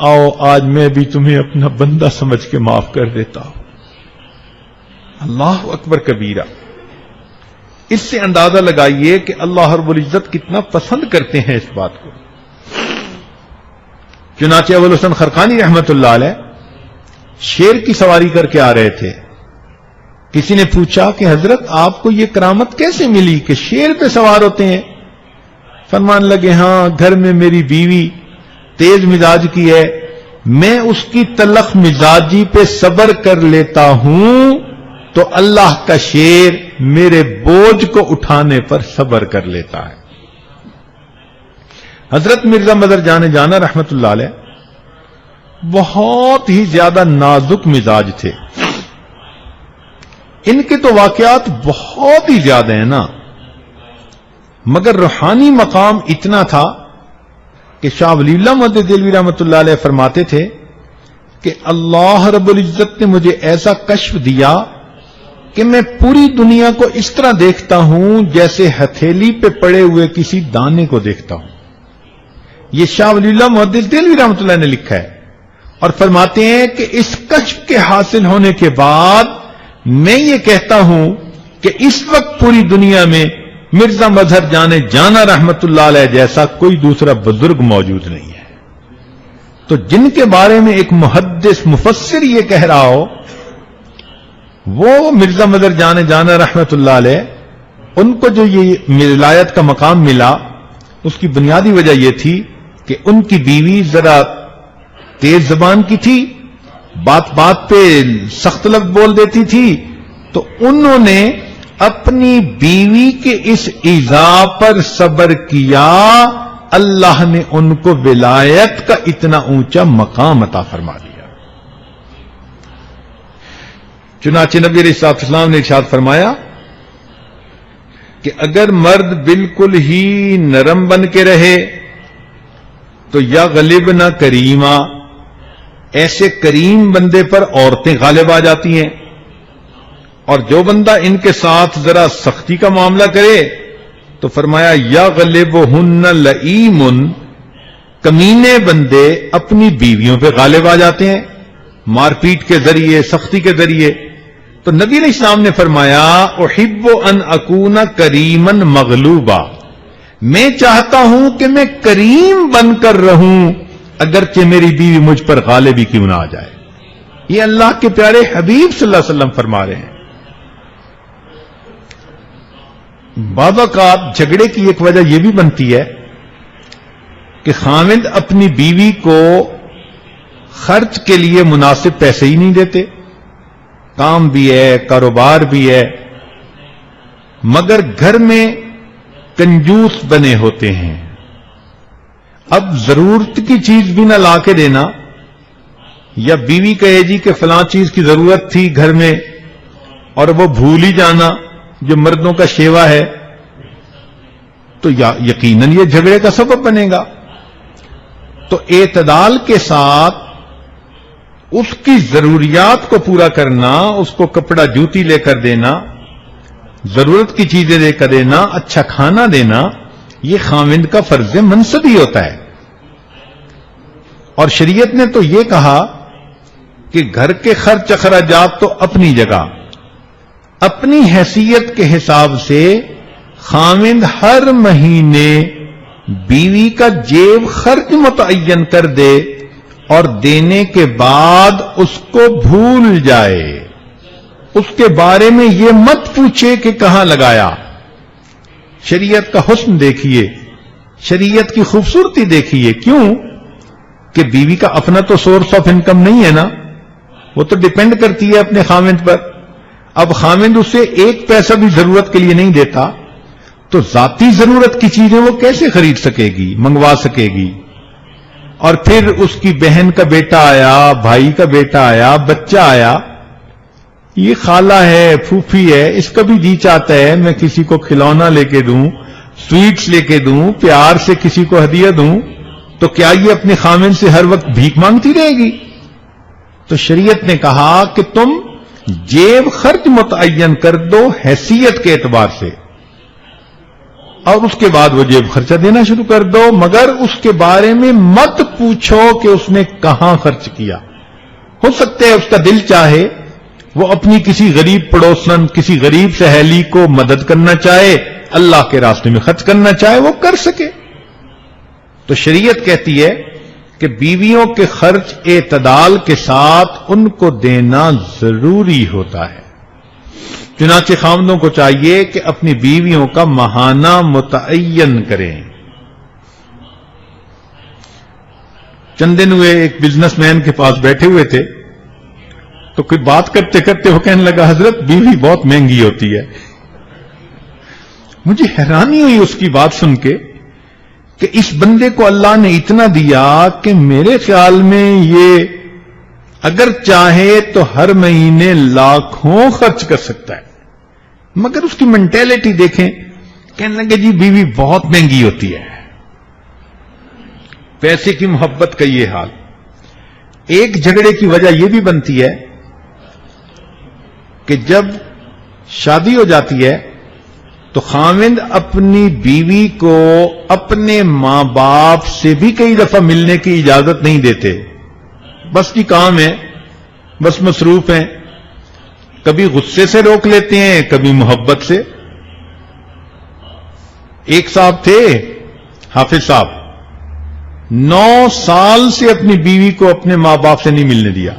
[SPEAKER 1] آؤ آج میں بھی تمہیں اپنا بندہ سمجھ کے معاف کر دیتا ہوں. اللہ اکبر کبیرہ. اس سے اندازہ لگائیے کہ اللہ رب العزت کتنا پسند کرتے ہیں اس بات کو. چنانچہ ابو الحسن خرقانی رحمت اللہ علیہ شیر کی سواری کر کے آ رہے تھے. کسی نے پوچھا کہ حضرت آپ کو یہ کرامت کیسے ملی کہ شیر پہ سوار ہوتے ہیں؟ فرمان لگے ہاں گھر میں میری بیوی تیز مزاج کی ہے، میں اس کی تلخ مزاجی پہ صبر کر لیتا ہوں تو اللہ کا شیر میرے بوجھ کو اٹھانے پر صبر کر لیتا ہے. حضرت مرزا مدر جانا رحمت اللہ علیہ بہت ہی زیادہ نازک مزاج تھے. ان کے تو واقعات بہت ہی زیادہ ہیں نا، مگر روحانی مقام اتنا تھا کہ شاہ ولی اللہ محمد دہلوی رحمۃ اللہ علیہ فرماتے تھے کہ اللہ رب العزت نے مجھے ایسا کشف دیا کہ میں پوری دنیا کو اس طرح دیکھتا ہوں جیسے ہتھیلی پہ پڑے ہوئے کسی دانے کو دیکھتا ہوں. یہ شاہ ولی اللہ محمد دہلوی رحمۃ اللہ نے لکھا ہے اور فرماتے ہیں کہ اس کشف کے حاصل ہونے کے بعد میں یہ کہتا ہوں کہ اس وقت پوری دنیا میں مرزا مظہر جانا رحمت اللہ علیہ جیسا کوئی دوسرا بزرگ موجود نہیں ہے. تو جن کے بارے میں ایک محدث مفسر یہ کہہ رہا ہو وہ مرزا مظہر جانا رحمت اللہ علیہ، ان کو جو یہ ولایت کا مقام ملا اس کی بنیادی وجہ یہ تھی کہ ان کی بیوی ذرا تیز زبان کی تھی، بات بات پہ سخت لفظ بول دیتی تھی، تو انہوں نے اپنی بیوی کے اس ایذا پر صبر کیا. اللہ نے ان کو ولایت کا اتنا اونچا مقام عطا فرما دیا. چنانچہ نبی علیہ الصلوۃ والسلام نے ارشاد فرمایا کہ اگر مرد بالکل ہی نرم بن کے رہے تو یا غلبنا کریما، ایسے کریم بندے پر عورتیں غالب آ جاتی ہیں، اور جو بندہ ان کے ساتھ ذرا سختی کا معاملہ کرے تو فرمایا یا غلبہن لئیم، کمینے بندے اپنی بیویوں پہ غالب آ جاتے ہیں مار پیٹ کے ذریعے، سختی کے ذریعے. تو نبی علیہ السلام نے فرمایا احب ان اکون کریما مغلوبا، میں چاہتا ہوں کہ میں کریم بن کر رہوں اگرچہ میری بیوی مجھ پر غالبی کیوں نہ آ جائے. یہ اللہ کے پیارے حبیب صلی اللہ علیہ وسلم فرما رہے ہیں. بعض اوقات جھگڑے کی ایک وجہ یہ بھی بنتی ہے کہ خاوند اپنی بیوی کو خرچ کے لیے مناسب پیسے ہی نہیں دیتے. کام بھی ہے، کاروبار بھی ہے، مگر گھر میں کنجوس بنے ہوتے ہیں. اب ضرورت کی چیز بھی نہ لا کے دینا، یا بیوی کہے جی کہ فلاں چیز کی ضرورت تھی گھر میں اور وہ بھول ہی جانا جو مردوں کا شیوا ہے، تو یقیناً یہ جھگڑے کا سبب بنے گا. تو اعتدال کے ساتھ اس کی ضروریات کو پورا کرنا، اس کو کپڑا جوتی لے کر دینا، ضرورت کی چیزیں لے کر دینا، اچھا کھانا دینا، یہ خاوند کا فرض منصب ہی ہوتا ہے۔ اور شریعت نے تو یہ کہا کہ گھر کے خرچ اخراجات تو اپنی جگہ، اپنی حیثیت کے حساب سے خاوند ہر مہینے بیوی کا جیب خرچ متعین کر دے اور دینے کے بعد اس کو بھول جائے، اس کے بارے میں یہ مت پوچھے کہ کہاں لگایا۔ شریعت کا حسن دیکھیے، شریعت کی خوبصورتی دیکھیے۔ کیوں کہ بیوی کا اپنا تو سورس آف انکم نہیں ہے نا، وہ تو ڈیپینڈ کرتی ہے اپنے خاوند پر۔ اب خاوند اسے ایک پیسہ بھی ضرورت کے لیے نہیں دیتا تو ذاتی ضرورت کی چیزیں وہ کیسے خرید سکے گی، منگوا سکے گی؟ اور پھر اس کی بہن کا بیٹا آیا، بھائی کا بیٹا آیا، بچہ آیا، یہ خالہ ہے، پھوپھی ہے، اس کا بھی جی چاہتا ہے میں کسی کو کھلونا لے کے دوں، سویٹس لے کے دوں، پیار سے کسی کو ہدیہ دوں، تو کیا یہ اپنے خاوند سے ہر وقت بھیک مانگتی رہے گی؟ تو شریعت نے کہا کہ تم جیب خرچ متعین کر دو حیثیت کے اعتبار سے، اور اس کے بعد وہ جیب خرچہ دینا شروع کر دو، مگر اس کے بارے میں مت پوچھو کہ اس نے کہاں خرچ کیا۔ ہو سکتا ہے اس کا دل چاہے وہ اپنی کسی غریب پڑوسن، کسی غریب سہیلی کو مدد کرنا چاہے، اللہ کے راستے میں خرچ کرنا چاہے، وہ کر سکے۔ تو شریعت کہتی ہے کہ بیویوں کے خرچ اعتدال کے ساتھ ان کو دینا ضروری ہوتا ہے۔ چنانچہ خاوندوں کو چاہیے کہ اپنی بیویوں کا ماہانہ متعین کریں۔ چند دن ہوئے ایک بزنس مین کے پاس بیٹھے ہوئے تھے تو کوئی بات کرتے کرتے وہ کہنے لگا حضرت بیوی بہت مہنگی ہوتی ہے۔ مجھے حیرانی ہوئی اس کی بات سن کے کہ اس بندے کو اللہ نے اتنا دیا کہ میرے خیال میں یہ اگر چاہے تو ہر مہینے لاکھوں خرچ کر سکتا ہے، مگر اس کی مینٹیلٹی دیکھیں، کہنے لگے جی بیوی بہت مہنگی ہوتی ہے۔ پیسے کی محبت کا یہ حال۔ ایک جھگڑے کی وجہ یہ بھی بنتی ہے کہ جب شادی ہو جاتی ہے تو خاوند اپنی بیوی کو اپنے ماں باپ سے بھی کئی دفعہ ملنے کی اجازت نہیں دیتے، بس جی کام ہے، بس مصروف ہیں، کبھی غصے سے روک لیتے ہیں، کبھی محبت سے۔ ایک صاحب تھے حافظ صاحب، 9 سال سے اپنی بیوی کو اپنے ماں باپ سے نہیں ملنے دیا،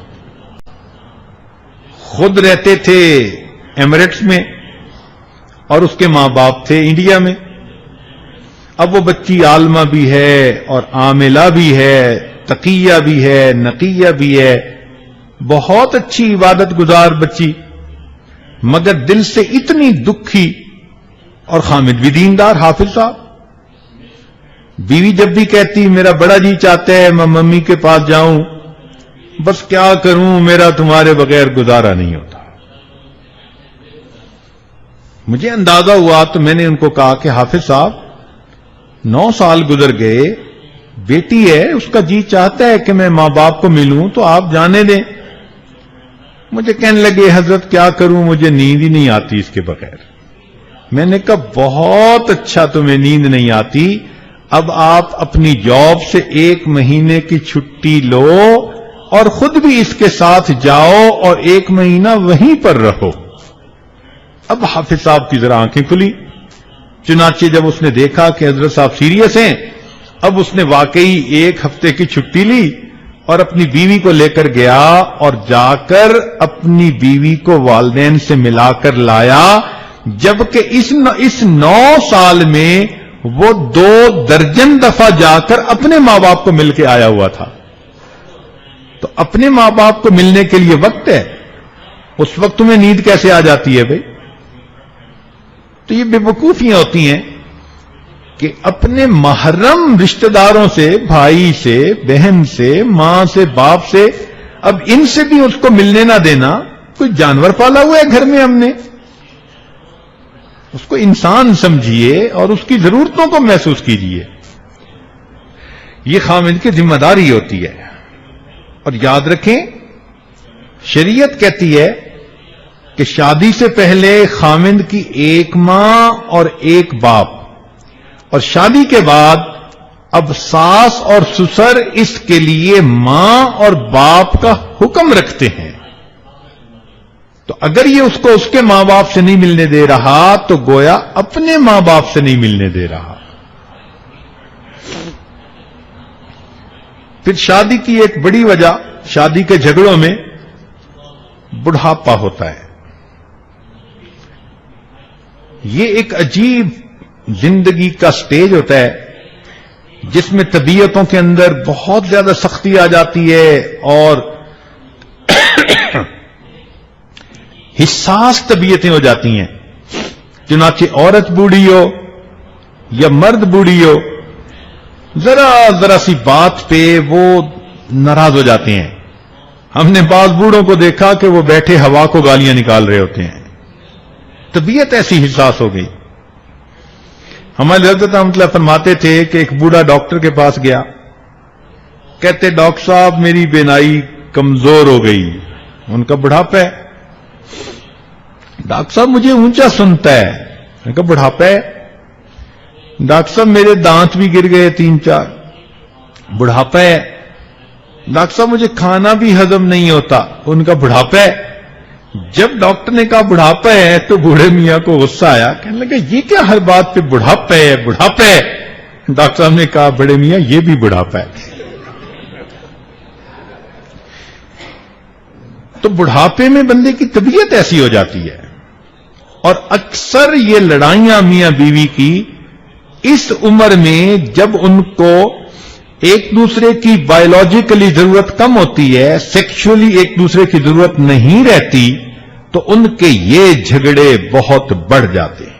[SPEAKER 1] خود رہتے تھے ایمریٹس میں اور اس کے ماں باپ تھے انڈیا میں۔ اب وہ بچی عالمہ بھی ہے اور عاملہ بھی ہے، تقیہ بھی ہے، نقیہ بھی ہے، بہت اچھی عبادت گزار بچی، مگر دل سے اتنی دکھی، اور خامد بھی دیندار حافظ صاحب۔ بیوی جب بھی کہتی میرا بڑا جی چاہتا ہے میں ممی کے پاس جاؤں، بس کیا کروں میرا تمہارے بغیر گزارا نہیں ہوتا۔ مجھے اندازہ ہوا تو میں نے ان کو کہا کہ حافظ صاحب 9 سال گزر گئے، بیٹی ہے اس کا جی چاہتا ہے کہ میں ماں باپ کو ملوں تو آپ جانے دیں۔ مجھے کہنے لگے حضرت کیا کروں مجھے نیند ہی نہیں آتی اس کے بغیر۔ میں نے کہا بہت اچھا تمہیں نیند نہیں آتی، اب آپ اپنی جاب سے 1 مہینے کی چھٹی لو اور خود بھی اس کے ساتھ جاؤ اور 1 مہینہ وہیں پر رہو۔ اب حافظ صاحب کی ذرا آنکھیں کھلی، چنانچہ جب اس نے دیکھا کہ حضرت صاحب سیریس ہیں، اب اس نے واقعی 1 ہفتے کی چھٹی لی اور اپنی بیوی کو لے کر گیا اور جا کر اپنی بیوی کو والدین سے ملا کر لایا، جبکہ اس 9 سال میں وہ 2 درجن دفعہ جا کر اپنے ماں باپ کو مل کے آیا ہوا تھا۔ تو اپنے ماں باپ کو ملنے کے لیے وقت ہے، اس وقت تمہیں نیند کیسے آ جاتی ہے بھائی؟ تو یہ بے وقوفیاں ہوتی ہیں کہ اپنے محرم رشتہ داروں سے، بھائی سے، بہن سے، ماں سے، باپ سے، اب ان سے بھی اس کو ملنے نہ دینا۔ کوئی جانور پالا ہوا ہے گھر میں ہم نے، اس کو انسان سمجھیے اور اس کی ضرورتوں کو محسوس کیجیے۔ یہ خاوند کی ذمہ داری ہوتی ہے۔ اور یاد رکھیں
[SPEAKER 2] شریعت کہتی ہے کہ شادی سے پہلے خاوند کی ایک ماں اور ایک باپ، اور شادی کے بعد اب ساس اور سسر اس کے لیے ماں اور باپ کا حکم رکھتے ہیں. تو اگر یہ اس کو اس کے ماں باپ سے نہیں ملنے دے رہا تو گویا اپنے ماں باپ سے نہیں ملنے دے رہا. پھر شادی کی ایک بڑی وجہ شادی کے جھگڑوں میں بڑھاپا ہوتا ہے. یہ ایک عجیب زندگی کا سٹیج ہوتا ہے جس میں طبیعتوں کے اندر بہت زیادہ سختی آ جاتی ہے اور حساس طبیعتیں ہو جاتی ہیں. چنانچہ عورت بوڑھی ہو یا مرد بوڑھی ہو، ذرا سی بات پہ وہ ناراض ہو جاتے ہیں. ہم نے بعض بوڑھوں کو دیکھا کہ وہ بیٹھے ہوا کو گالیاں نکال رہے ہوتے ہیں. طبیعت ایسی حساس ہو گئی. ہمارے حضرت رحمۃ اللہ فرماتے تھے کہ ایک بوڑھا ڈاکٹر کے پاس گیا، کہتے ڈاکٹر صاحب میری بینائی کمزور ہو گئی. ان کا بڑھاپا ہے. ڈاکٹر صاحب مجھے اونچا سنتا ہے. ان کا بڑھاپا ہے. ڈاکٹر صاحب میرے دانت بھی گر گئے 3-4. بڑھاپا ہے. ڈاکٹر صاحب مجھے کھانا بھی ہضم نہیں ہوتا. ان کا بڑھاپا ہے. جب ڈاکٹر نے کہا بڑھاپا ہے تو بوڑھے میاں کو غصہ آیا، کہنے لگا یہ کیا ہر بات پہ بڑھاپا ہے بڑھاپا ہے. ڈاکٹر صاحب نے کہا بڑے میاں یہ بھی بڑھاپا ہے. تو بڑھاپے میں بندے کی طبیعت ایسی ہو جاتی ہے. اور اکثر یہ لڑائیاں میاں بیوی کی اس عمر میں جب ان کو ایک دوسرے کی بایولوجیکلی ضرورت کم ہوتی ہے، سیکشولی ایک دوسرے کی ضرورت نہیں رہتی، تو ان کے یہ جھگڑے بہت بڑھ جاتے ہیں.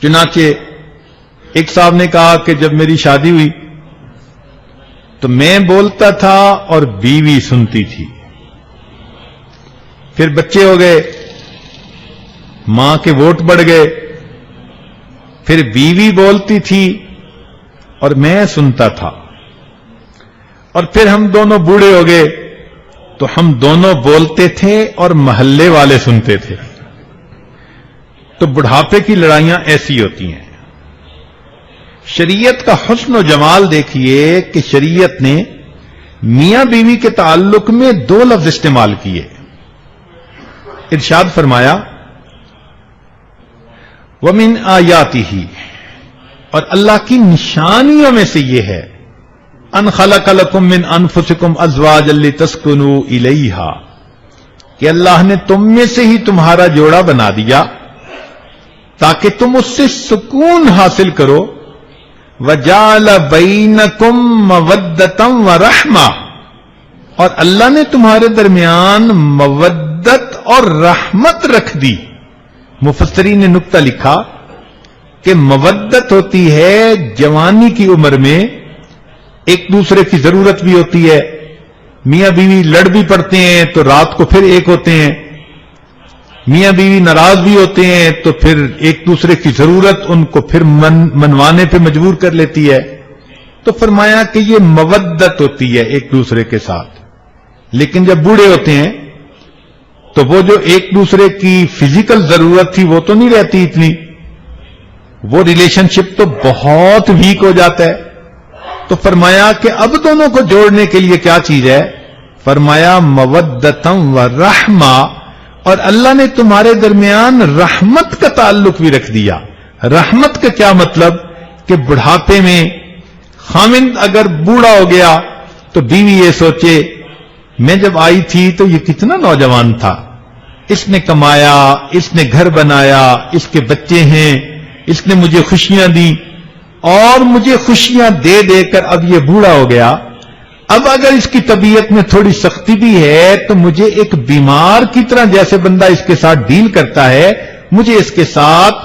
[SPEAKER 2] چنانچہ ایک صاحب نے کہا کہ جب میری شادی ہوئی تو میں بولتا تھا اور بیوی سنتی تھی. پھر بچے ہو گئے، ماں کے ووٹ بڑھ گئے، پھر بیوی بولتی تھی اور میں سنتا تھا، اور پھر ہم دونوں بوڑھے ہو گئے تو ہم دونوں بولتے تھے اور محلے والے سنتے تھے. تو بڑھاپے کی لڑائیاں ایسی ہوتی ہیں. شریعت کا حسن و جمال دیکھیے کہ شریعت نے میاں بیوی کے تعلق میں 2 لفظ استعمال کیے. ارشاد فرمایا وَمِنْ آیَاتِهِ، اور اللہ کی نشانیوں میں سے یہ ہے ان خلق لکم من انفسکم ازواجا لتسکنوا الیہا، کہ اللہ نے تم میں سے ہی تمہارا جوڑا بنا دیا تاکہ تم اس سے سکون حاصل کرو. وَجَعَلَ بَيْنَكُمْ مَوَدَّةً وَرَحْمَةً، اور اللہ نے تمہارے درمیان مودت اور رحمت رکھ دی. مفسرین نے نکتہ لکھا کہ مودت ہوتی ہے جوانی کی عمر میں، ایک دوسرے کی ضرورت بھی ہوتی ہے. میاں بیوی لڑ بھی پڑتے ہیں تو رات کو پھر ایک ہوتے ہیں. میاں بیوی ناراض بھی ہوتے ہیں تو پھر ایک دوسرے کی ضرورت ان کو پھر منوانے پہ مجبور کر لیتی ہے. تو فرمایا کہ یہ مودت ہوتی ہے ایک دوسرے کے ساتھ. لیکن جب بوڑھے ہوتے ہیں تو وہ جو ایک دوسرے کی فزیکل ضرورت تھی وہ تو نہیں رہتی اتنی، وہ ریلیشن شپ تو بہت ویک ہو جاتا ہے. تو فرمایا کہ اب دونوں کو جوڑنے کے لیے کیا چیز ہے؟ فرمایا مودتم و رحمہ، اور اللہ نے تمہارے درمیان رحمت کا تعلق بھی رکھ دیا. رحمت کا کیا مطلب؟ کہ بڑھاپے میں خاوند اگر بوڑھا ہو گیا تو بیوی یہ سوچے میں جب آئی تھی تو یہ کتنا نوجوان تھا، اس نے کمایا، اس نے گھر بنایا، اس کے بچے ہیں، اس نے مجھے خوشیاں دی، اور مجھے خوشیاں دے دے کر اب یہ بوڑھا ہو گیا. اب اگر اس کی طبیعت میں تھوڑی سختی بھی ہے تو مجھے ایک بیمار کی طرح جیسے بندہ اس کے ساتھ ڈیل کرتا ہے، مجھے اس کے ساتھ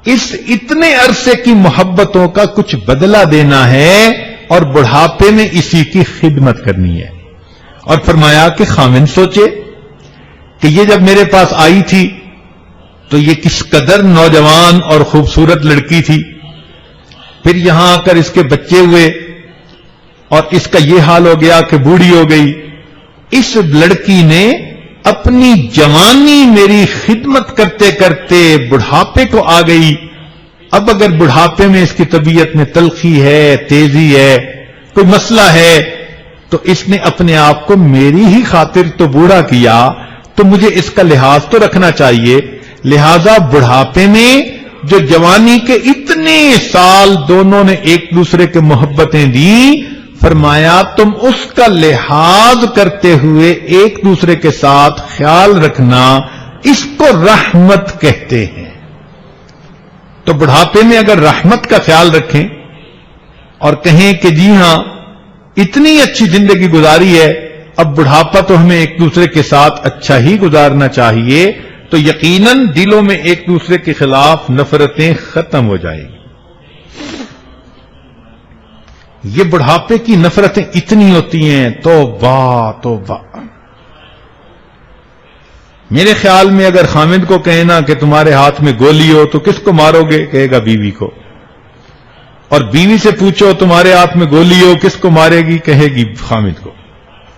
[SPEAKER 2] اس اتنے عرصے کی محبتوں کا کچھ بدلہ دینا ہے اور بڑھاپے میں اسی کی خدمت کرنی ہے. اور فرمایا کہ خاوند سوچے کہ یہ جب میرے پاس آئی تھی تو یہ کس قدر نوجوان اور خوبصورت لڑکی تھی، پھر یہاں آ کر اس کے بچے ہوئے اور اس کا یہ حال ہو گیا کہ بوڑھی ہو گئی. اس لڑکی نے اپنی جوانی میری خدمت کرتے کرتے بڑھاپے کو آ گئی. اب اگر بڑھاپے میں اس کی طبیعت میں تلخی ہے، تیزی ہے، کوئی مسئلہ ہے، تو اس نے اپنے آپ کو میری ہی خاطر تو بوڑھا کیا، تو مجھے اس کا لحاظ تو رکھنا چاہیے. لہذا بڑھاپے میں جو جوانی کے اتنے سال دونوں نے ایک دوسرے کے محبتیں دی، فرمایا تم اس کا لحاظ کرتے ہوئے ایک دوسرے کے ساتھ خیال رکھنا، اس کو رحمت کہتے ہیں. تو بڑھاپے میں اگر رحمت کا خیال رکھیں اور کہیں کہ جی ہاں اتنی اچھی زندگی گزاری ہے، اب بڑھاپا تو ہمیں ایک دوسرے کے ساتھ اچھا ہی گزارنا چاہیے، تو یقیناً دلوں میں ایک دوسرے کے خلاف نفرتیں ختم ہو جائیں گی. یہ بڑھاپے کی نفرتیں اتنی ہوتی ہیں، توبہ توبہ. میرے خیال میں اگر خامد کو کہنا کہ تمہارے ہاتھ میں گولی ہو تو کس کو مارو گے؟ کہے گا بیوی کو. اور بیوی سے پوچھو تمہارے ہاتھ میں گولی ہو کس کو مارے گی؟ کہے گی خامد کو.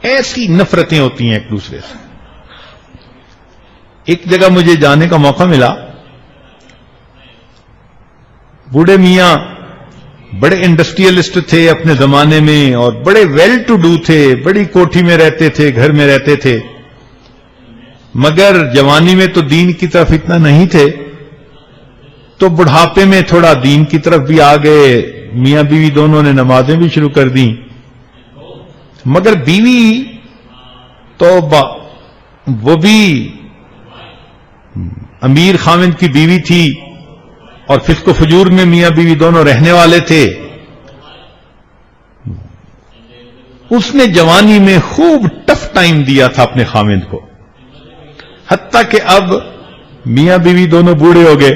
[SPEAKER 2] ایسی نفرتیں ہوتی ہیں ایک دوسرے سے. ایک جگہ مجھے جانے کا موقع ملا، بوڑھے میاں بڑے انڈسٹریلسٹ تھے اپنے زمانے میں اور بڑے ویل ٹو ڈو تھے، بڑی کوٹھی میں رہتے تھے، گھر میں رہتے تھے، مگر جوانی میں تو دین کی طرف اتنا نہیں تھے، تو بڑھاپے میں تھوڑا دین کی طرف بھی آ گئے. میاں بیوی دونوں نے نمازیں بھی شروع کر دیں، مگر بیوی تو وہ بھی امیر خامد کی بیوی تھی اور فسق و فجور میں میاں بیوی دونوں رہنے والے تھے. اس نے جوانی میں خوب ٹف ٹائم دیا تھا اپنے خامد کو، حتیٰ کہ اب میاں بیوی دونوں بوڑھے ہو گئے.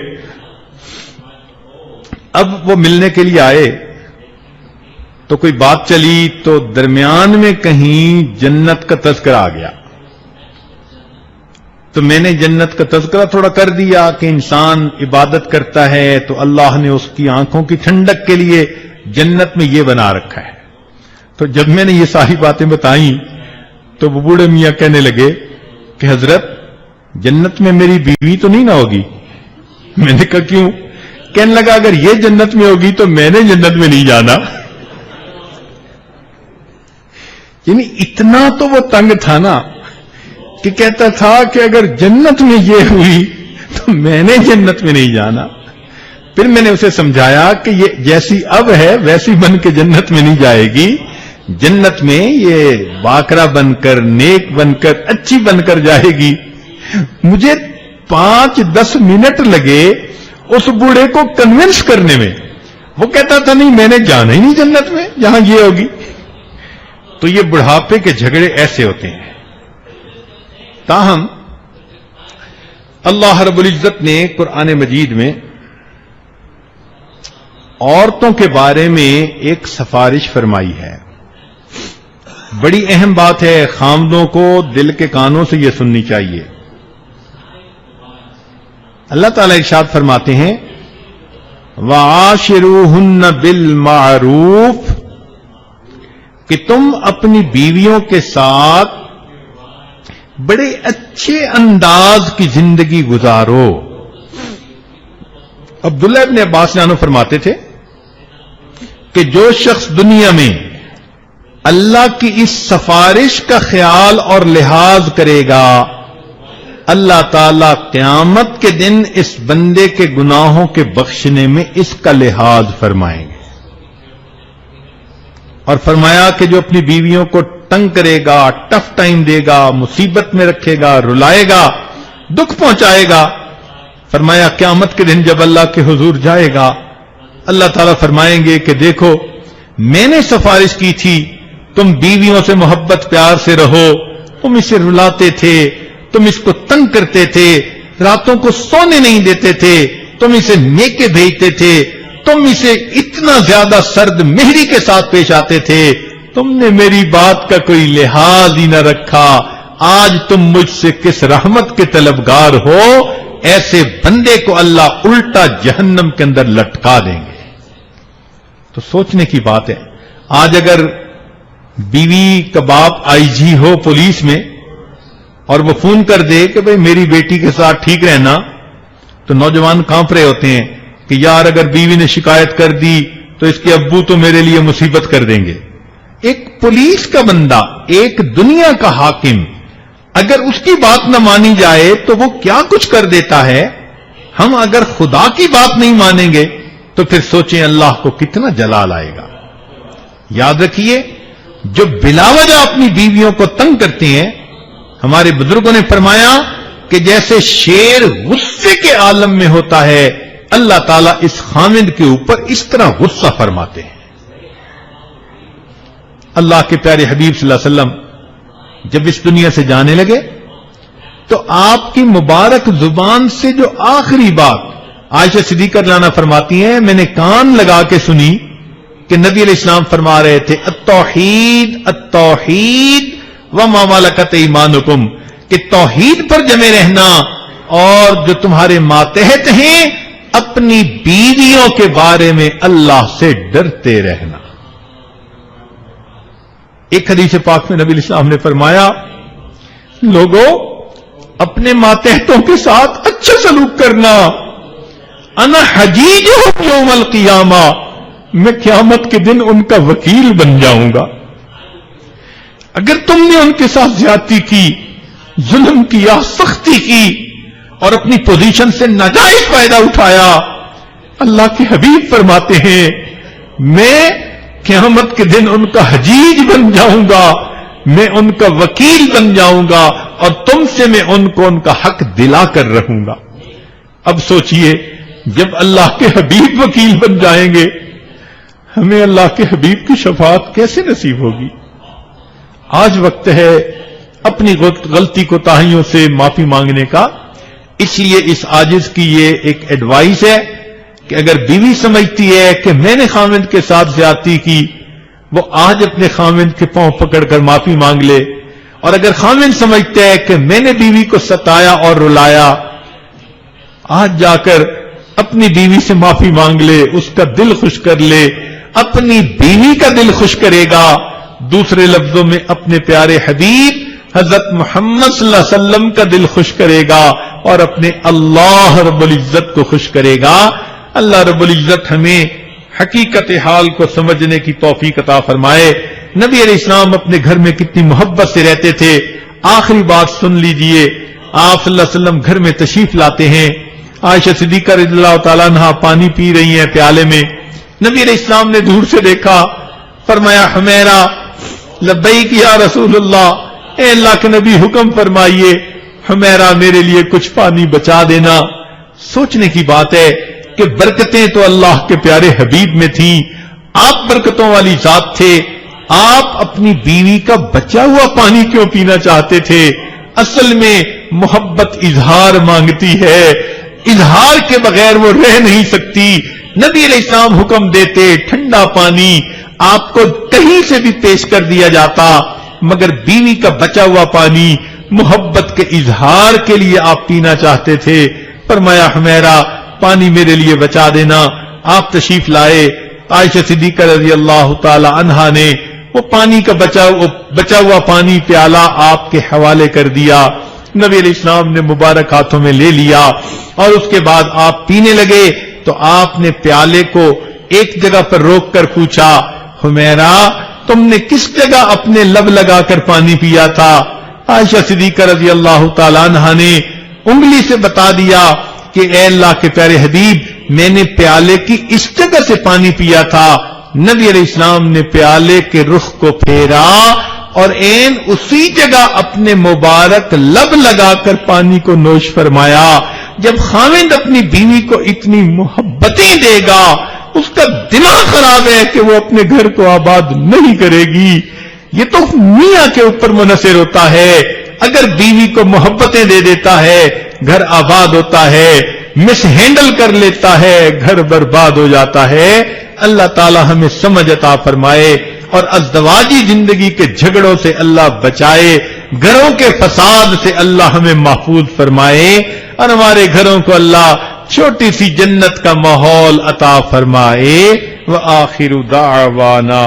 [SPEAKER 2] اب وہ ملنے کے لیے آئے تو کوئی بات چلی تو درمیان میں کہیں جنت کا تذکرہ آ گیا. تو میں نے جنت کا تذکرہ تھوڑا کر دیا کہ انسان عبادت کرتا ہے تو اللہ نے اس کی آنکھوں کی ٹھنڈک کے لیے جنت میں یہ بنا رکھا ہے. تو جب میں نے یہ ساری باتیں بتائیں تو وہ بوڑھے میاں کہنے لگے کہ حضرت جنت میں میری بیوی تو نہیں نہ ہوگی؟ میں نے کہا کیوں؟ کہنے لگا اگر یہ جنت میں ہوگی تو میں نے جنت میں نہیں جانا. یعنی اتنا تو وہ تنگ تھا نا کہ کہتا تھا کہ اگر جنت میں یہ ہوئی تو میں نے جنت میں نہیں جانا. پھر میں نے اسے سمجھایا کہ یہ جیسی اب ہے ویسی بن کے جنت میں نہیں جائے گی. جنت میں یہ باکرا بن کر، نیک بن کر، اچھی بن کر جائے گی. مجھے 5-10 منٹ لگے اس بوڑھے کو کنونس کرنے میں. وہ کہتا تھا نہیں میں نے جانا ہی نہیں جنت میں جہاں یہ ہوگی. تو یہ بڑھاپے کے جھگڑے ایسے ہوتے ہیں. تاہم اللہ رب العزت نے قرآن مجید میں عورتوں کے بارے میں ایک سفارش فرمائی ہے. بڑی اہم بات ہے، خامدوں کو دل کے کانوں سے یہ سننی چاہیے. اللہ تعالیٰ ارشاد فرماتے ہیں وَعَاشِرُوهُنَّ بِالْمَعْرُوفِ کہ تم اپنی بیویوں کے ساتھ بڑے اچھے انداز کی زندگی گزارو. عبداللہ ابن عباس عنہ فرماتے تھے کہ جو شخص دنیا میں اللہ کی اس سفارش کا خیال اور لحاظ کرے گا، اللہ تعالی قیامت کے دن اس بندے کے گناہوں کے بخشنے میں اس کا لحاظ فرمائیں گے. اور فرمایا کہ جو اپنی بیویوں کو تنگ کرے گا، ٹف ٹائم دے گا، مصیبت میں رکھے گا، رلائے گا، دکھ پہنچائے گا، فرمایا قیامت کے دن جب اللہ کے حضور جائے گا اللہ تعالیٰ فرمائیں گے کہ دیکھو میں نے سفارش کی تھی، تم بیویوں سے محبت پیار سے رہو، تم اسے رلاتے تھے، تم اس کو تنگ کرتے تھے، راتوں کو سونے نہیں دیتے تھے، تم اسے نیکے بھیجتے تھے، تم اسے اتنا زیادہ سرد مہری کے ساتھ پیش آتے تھے، تم نے میری بات کا کوئی لحاظ ہی نہ رکھا، آج تم مجھ سے کس رحمت کے طلبگار ہو؟ ایسے بندے کو اللہ الٹا جہنم کے اندر لٹکا دیں گے. تو سوچنے کی بات ہے. آج اگر بیوی کا باپ آئی جی ہو پولیس میں اور وہ فون کر دے کہ بھئی میری بیٹی کے ساتھ ٹھیک رہنا، تو نوجوان کانپ رہے ہوتے ہیں کہ یار اگر بیوی نے شکایت کر دی تو اس کے ابو تو میرے لیے مصیبت کر دیں گے۔ ایک پولیس کا بندہ، ایک دنیا کا حاکم، اگر اس کی بات نہ مانی جائے تو وہ کیا کچھ کر دیتا ہے۔ ہم اگر خدا کی بات نہیں مانیں گے تو پھر سوچیں اللہ کو کتنا جلال آئے گا۔ یاد رکھیے، جو بلا وجہ اپنی بیویوں کو تنگ کرتے ہیں، ہمارے بزرگوں نے فرمایا کہ جیسے شیر غصے کے عالم میں ہوتا ہے، اللہ تعالیٰ اس خامند کے اوپر اس طرح غصہ فرماتے ہیں۔ اللہ کے پیارے حبیب صلی اللہ علیہ وسلم جب اس دنیا سے جانے لگے تو آپ کی مبارک زبان سے جو آخری بات عائشہ صدیقہ رضی اللہ عنہا فرماتی ہیں، میں نے کان لگا کے سنی کہ نبی علیہ السلام فرما رہے تھے التوحید التوحید وما ملکت ایمانکم، کہ توحید پر جمے رہنا اور جو تمہارے ماتحت ہیں اپنی بیویوں کے بارے میں اللہ سے ڈرتے رہنا۔ ایک حدیث پاک میں نبی علیہ السلام نے فرمایا، لوگوں اپنے ماتحتوں کے ساتھ اچھا سلوک کرنا، انا حجیجہم یوم القیامہ، میں قیامت کے دن ان کا وکیل بن جاؤں گا۔ اگر تم نے ان کے ساتھ زیادتی کی، ظلم کیا، سختی کی اور اپنی پوزیشن سے ناجائز فائدہ اٹھایا، اللہ کے حبیب فرماتے ہیں میں قیامت کے دن ان کا حجیج بن جاؤں گا، میں ان کا وکیل بن جاؤں گا اور تم سے میں ان کو ان کا حق دلا کر رہوں گا۔ اب سوچئے جب اللہ کے حبیب وکیل بن جائیں گے، ہمیں اللہ کے حبیب کی شفاعت کیسے نصیب ہوگی؟ آج وقت ہے اپنی غلطی کوتاہیوں سے معافی مانگنے کا۔ اس لیے اس عاجز کی یہ ایک ایڈوائس ہے کہ اگر بیوی سمجھتی ہے کہ میں نے خامند کے ساتھ زیادتی کی، وہ آج اپنے خامند کے پاؤں پکڑ کر معافی مانگ لے، اور اگر خامند سمجھتا ہے کہ میں نے بیوی کو ستایا اور رلایا، آج جا کر اپنی بیوی سے معافی مانگ لے، اس کا دل خوش کر لے، اپنی بیوی کا دل خوش کرے گا، دوسرے لفظوں میں اپنے پیارے حبیب حضرت محمد صلی اللہ علیہ وسلم کا دل خوش کرے گا اور اپنے اللہ رب العزت کو خوش کرے گا۔ اللہ رب العزت ہمیں حقیقت حال کو سمجھنے کی توفیق عطا فرمائے۔ نبی علیہ السلام اپنے گھر میں کتنی محبت سے رہتے تھے۔ آخری بات سن لیجئے، آپ صلی اللہ علیہ وسلم گھر میں تشریف لاتے ہیں، عائشہ صدیقہ رضی اللہ تعالیٰ عنہا پانی پی رہی ہیں پیالے میں، نبی علیہ السلام نے دور سے دیکھا، فرمایا حمیرہ لبیک یا رسول اللہ، اے اللہ کے نبی حکم فرمائیے، حمیرہ میرے لیے کچھ پانی بچا دینا۔ سوچنے کی بات ہے کہ برکتیں تو اللہ کے پیارے حبیب میں تھیں، آپ برکتوں والی ذات تھے، آپ اپنی بیوی کا بچا ہوا پانی کیوں پینا چاہتے تھے؟ اصل میں محبت اظہار مانگتی ہے، اظہار کے بغیر وہ رہ نہیں سکتی۔ نبی علیہ السلام حکم دیتے ٹھنڈا پانی آپ کو کہیں سے بھی پیش کر دیا جاتا، مگر بیوی کا بچا ہوا پانی محبت کے اظہار کے لیے آپ پینا چاہتے تھے۔ فرمایا حمیرہ پانی میرے لیے بچا دینا۔ آپ تشریف لائے، عائشہ صدیقہ رضی اللہ تعالی عنہا نے وہ پانی کا بچا ہوا پانی پیالہ آپ کے حوالے کر دیا، نبی علیہ السلام نے مبارک ہاتھوں میں لے لیا اور اس کے بعد آپ پینے لگے تو آپ نے پیالے کو ایک جگہ پر روک کر پوچھا، حمیرہ تم نے کس جگہ اپنے لب لگا کر پانی پیا تھا؟ عائشہ صدیقہ رضی اللہ تعالیٰ عنہا نے انگلی سے بتا دیا کہ اے اللہ کے پیارے حبیب میں نے پیالے کی اس جگہ سے پانی پیا تھا۔ نبی علیہ السلام نے پیالے کے رخ کو پھیرا اور عین اسی جگہ اپنے مبارک لب لگا کر پانی کو نوش فرمایا۔ جب خاوند اپنی بیوی کو اتنی محبتیں دے گا، اس کا دماغ خراب ہے کہ وہ اپنے گھر کو آباد نہیں کرے گی۔ یہ تو میاں کے اوپر منحصر ہوتا ہے، اگر بیوی کو محبتیں دے دیتا ہے گھر آباد ہوتا ہے، مس ہینڈل کر لیتا ہے گھر برباد ہو جاتا ہے۔ اللہ تعالی ہمیں سمجھ عطا فرمائے اور ازدواجی زندگی کے جھگڑوں سے اللہ بچائے، گھروں کے فساد سے اللہ ہمیں محفوظ فرمائے اور ہمارے گھروں کو اللہ چھوٹی سی جنت کا ماحول عطا فرمائے۔ وآخر دعوانا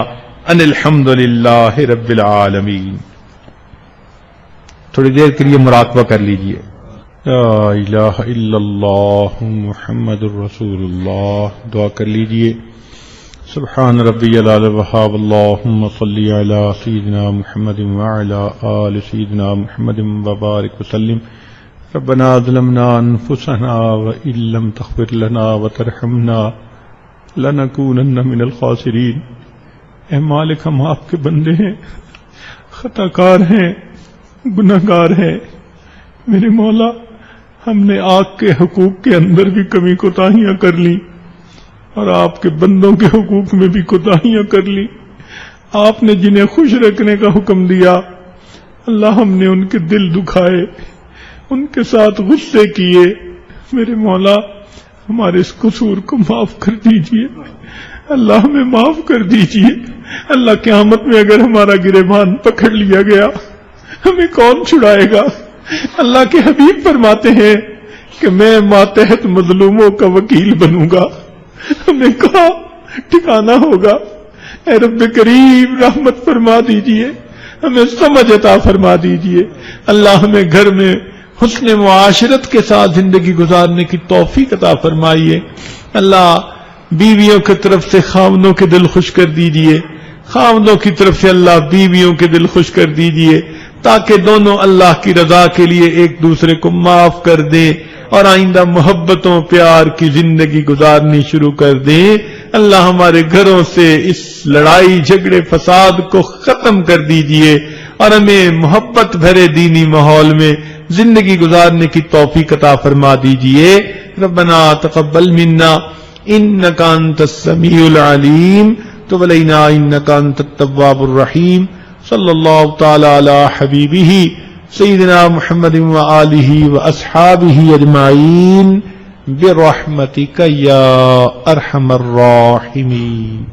[SPEAKER 2] ان الحمد للہ رب العالمین. تھوڑی دیر کے لیے مراقبہ کر لیجئے. لا الہ الا اللہ محمد الرسول اللہ. دعا کر لیجئے. سبحان ربی العلی الوہاب. اللہم صلی علی سیدنا محمد وعلی آل سیدنا محمد وبارک وسلم. ربنا ظلمنا انفسنا وان لم تغفر لنا وترحمنا لنکونن من الخاسرین. اے مالک، ہم آپ کے بندے ہیں، خطا کار ہیں، گناہگار ہیں. میرے مولا، ہم نے آپ کے حقوق کے اندر بھی کمی کوتاہیاں کر لی اور آپ کے بندوں کے حقوق میں بھی کوتاہیاں کر لی. آپ نے جنہیں خوش رکھنے کا حکم دیا، اللہ ہم نے ان کے دل دکھائے، ان کے ساتھ غصے کیے. میرے مولا، ہمارے اس قصور کو معاف کر دیجئے. اللہ ہمیں معاف کر دیجئے. اللہ، قیامت میں اگر ہمارا گریبان پکڑ لیا گیا ہمیں کون چھڑائے گا؟ اللہ کے حبیب فرماتے ہیں کہ میں ماتحت مظلوموں کا وکیل بنوں گا. ہمیں کہاں ٹھکانا ہوگا؟ اے رب کریم، رحمت فرما دیجئے، ہمیں سمجھ عطا فرما دیجئے. اللہ، ہمیں گھر میں حسن معاشرت کے ساتھ زندگی گزارنے کی توفیق عطا فرمائیے. اللہ، بیویوں کی طرف سے خاوندوں کے دل خوش کر دیجئے، خاوندوں کی طرف سے اللہ بیویوں کے دل خوش کر دیجئے، تاکہ دونوں اللہ کی رضا کے لیے ایک دوسرے کو معاف کر دیں اور آئندہ محبتوں پیار کی زندگی گزارنی شروع کر دیں. اللہ، ہمارے گھروں سے اس لڑائی جھگڑے فساد کو ختم کر دیجئے اور ہمیں محبت بھرے دینی ماحول میں زندگی گزارنے کی توفیق عطا فرما دیجئے. ربنا تقبل منا انک انت السمیع العلیم تب علینا انک انت التواب الرحیم. صلی اللہ تعالی علی حبیبہ سیدنا محمد وآلہ واصحابہ اجمعین برحمتک یا ارحم الراحمین.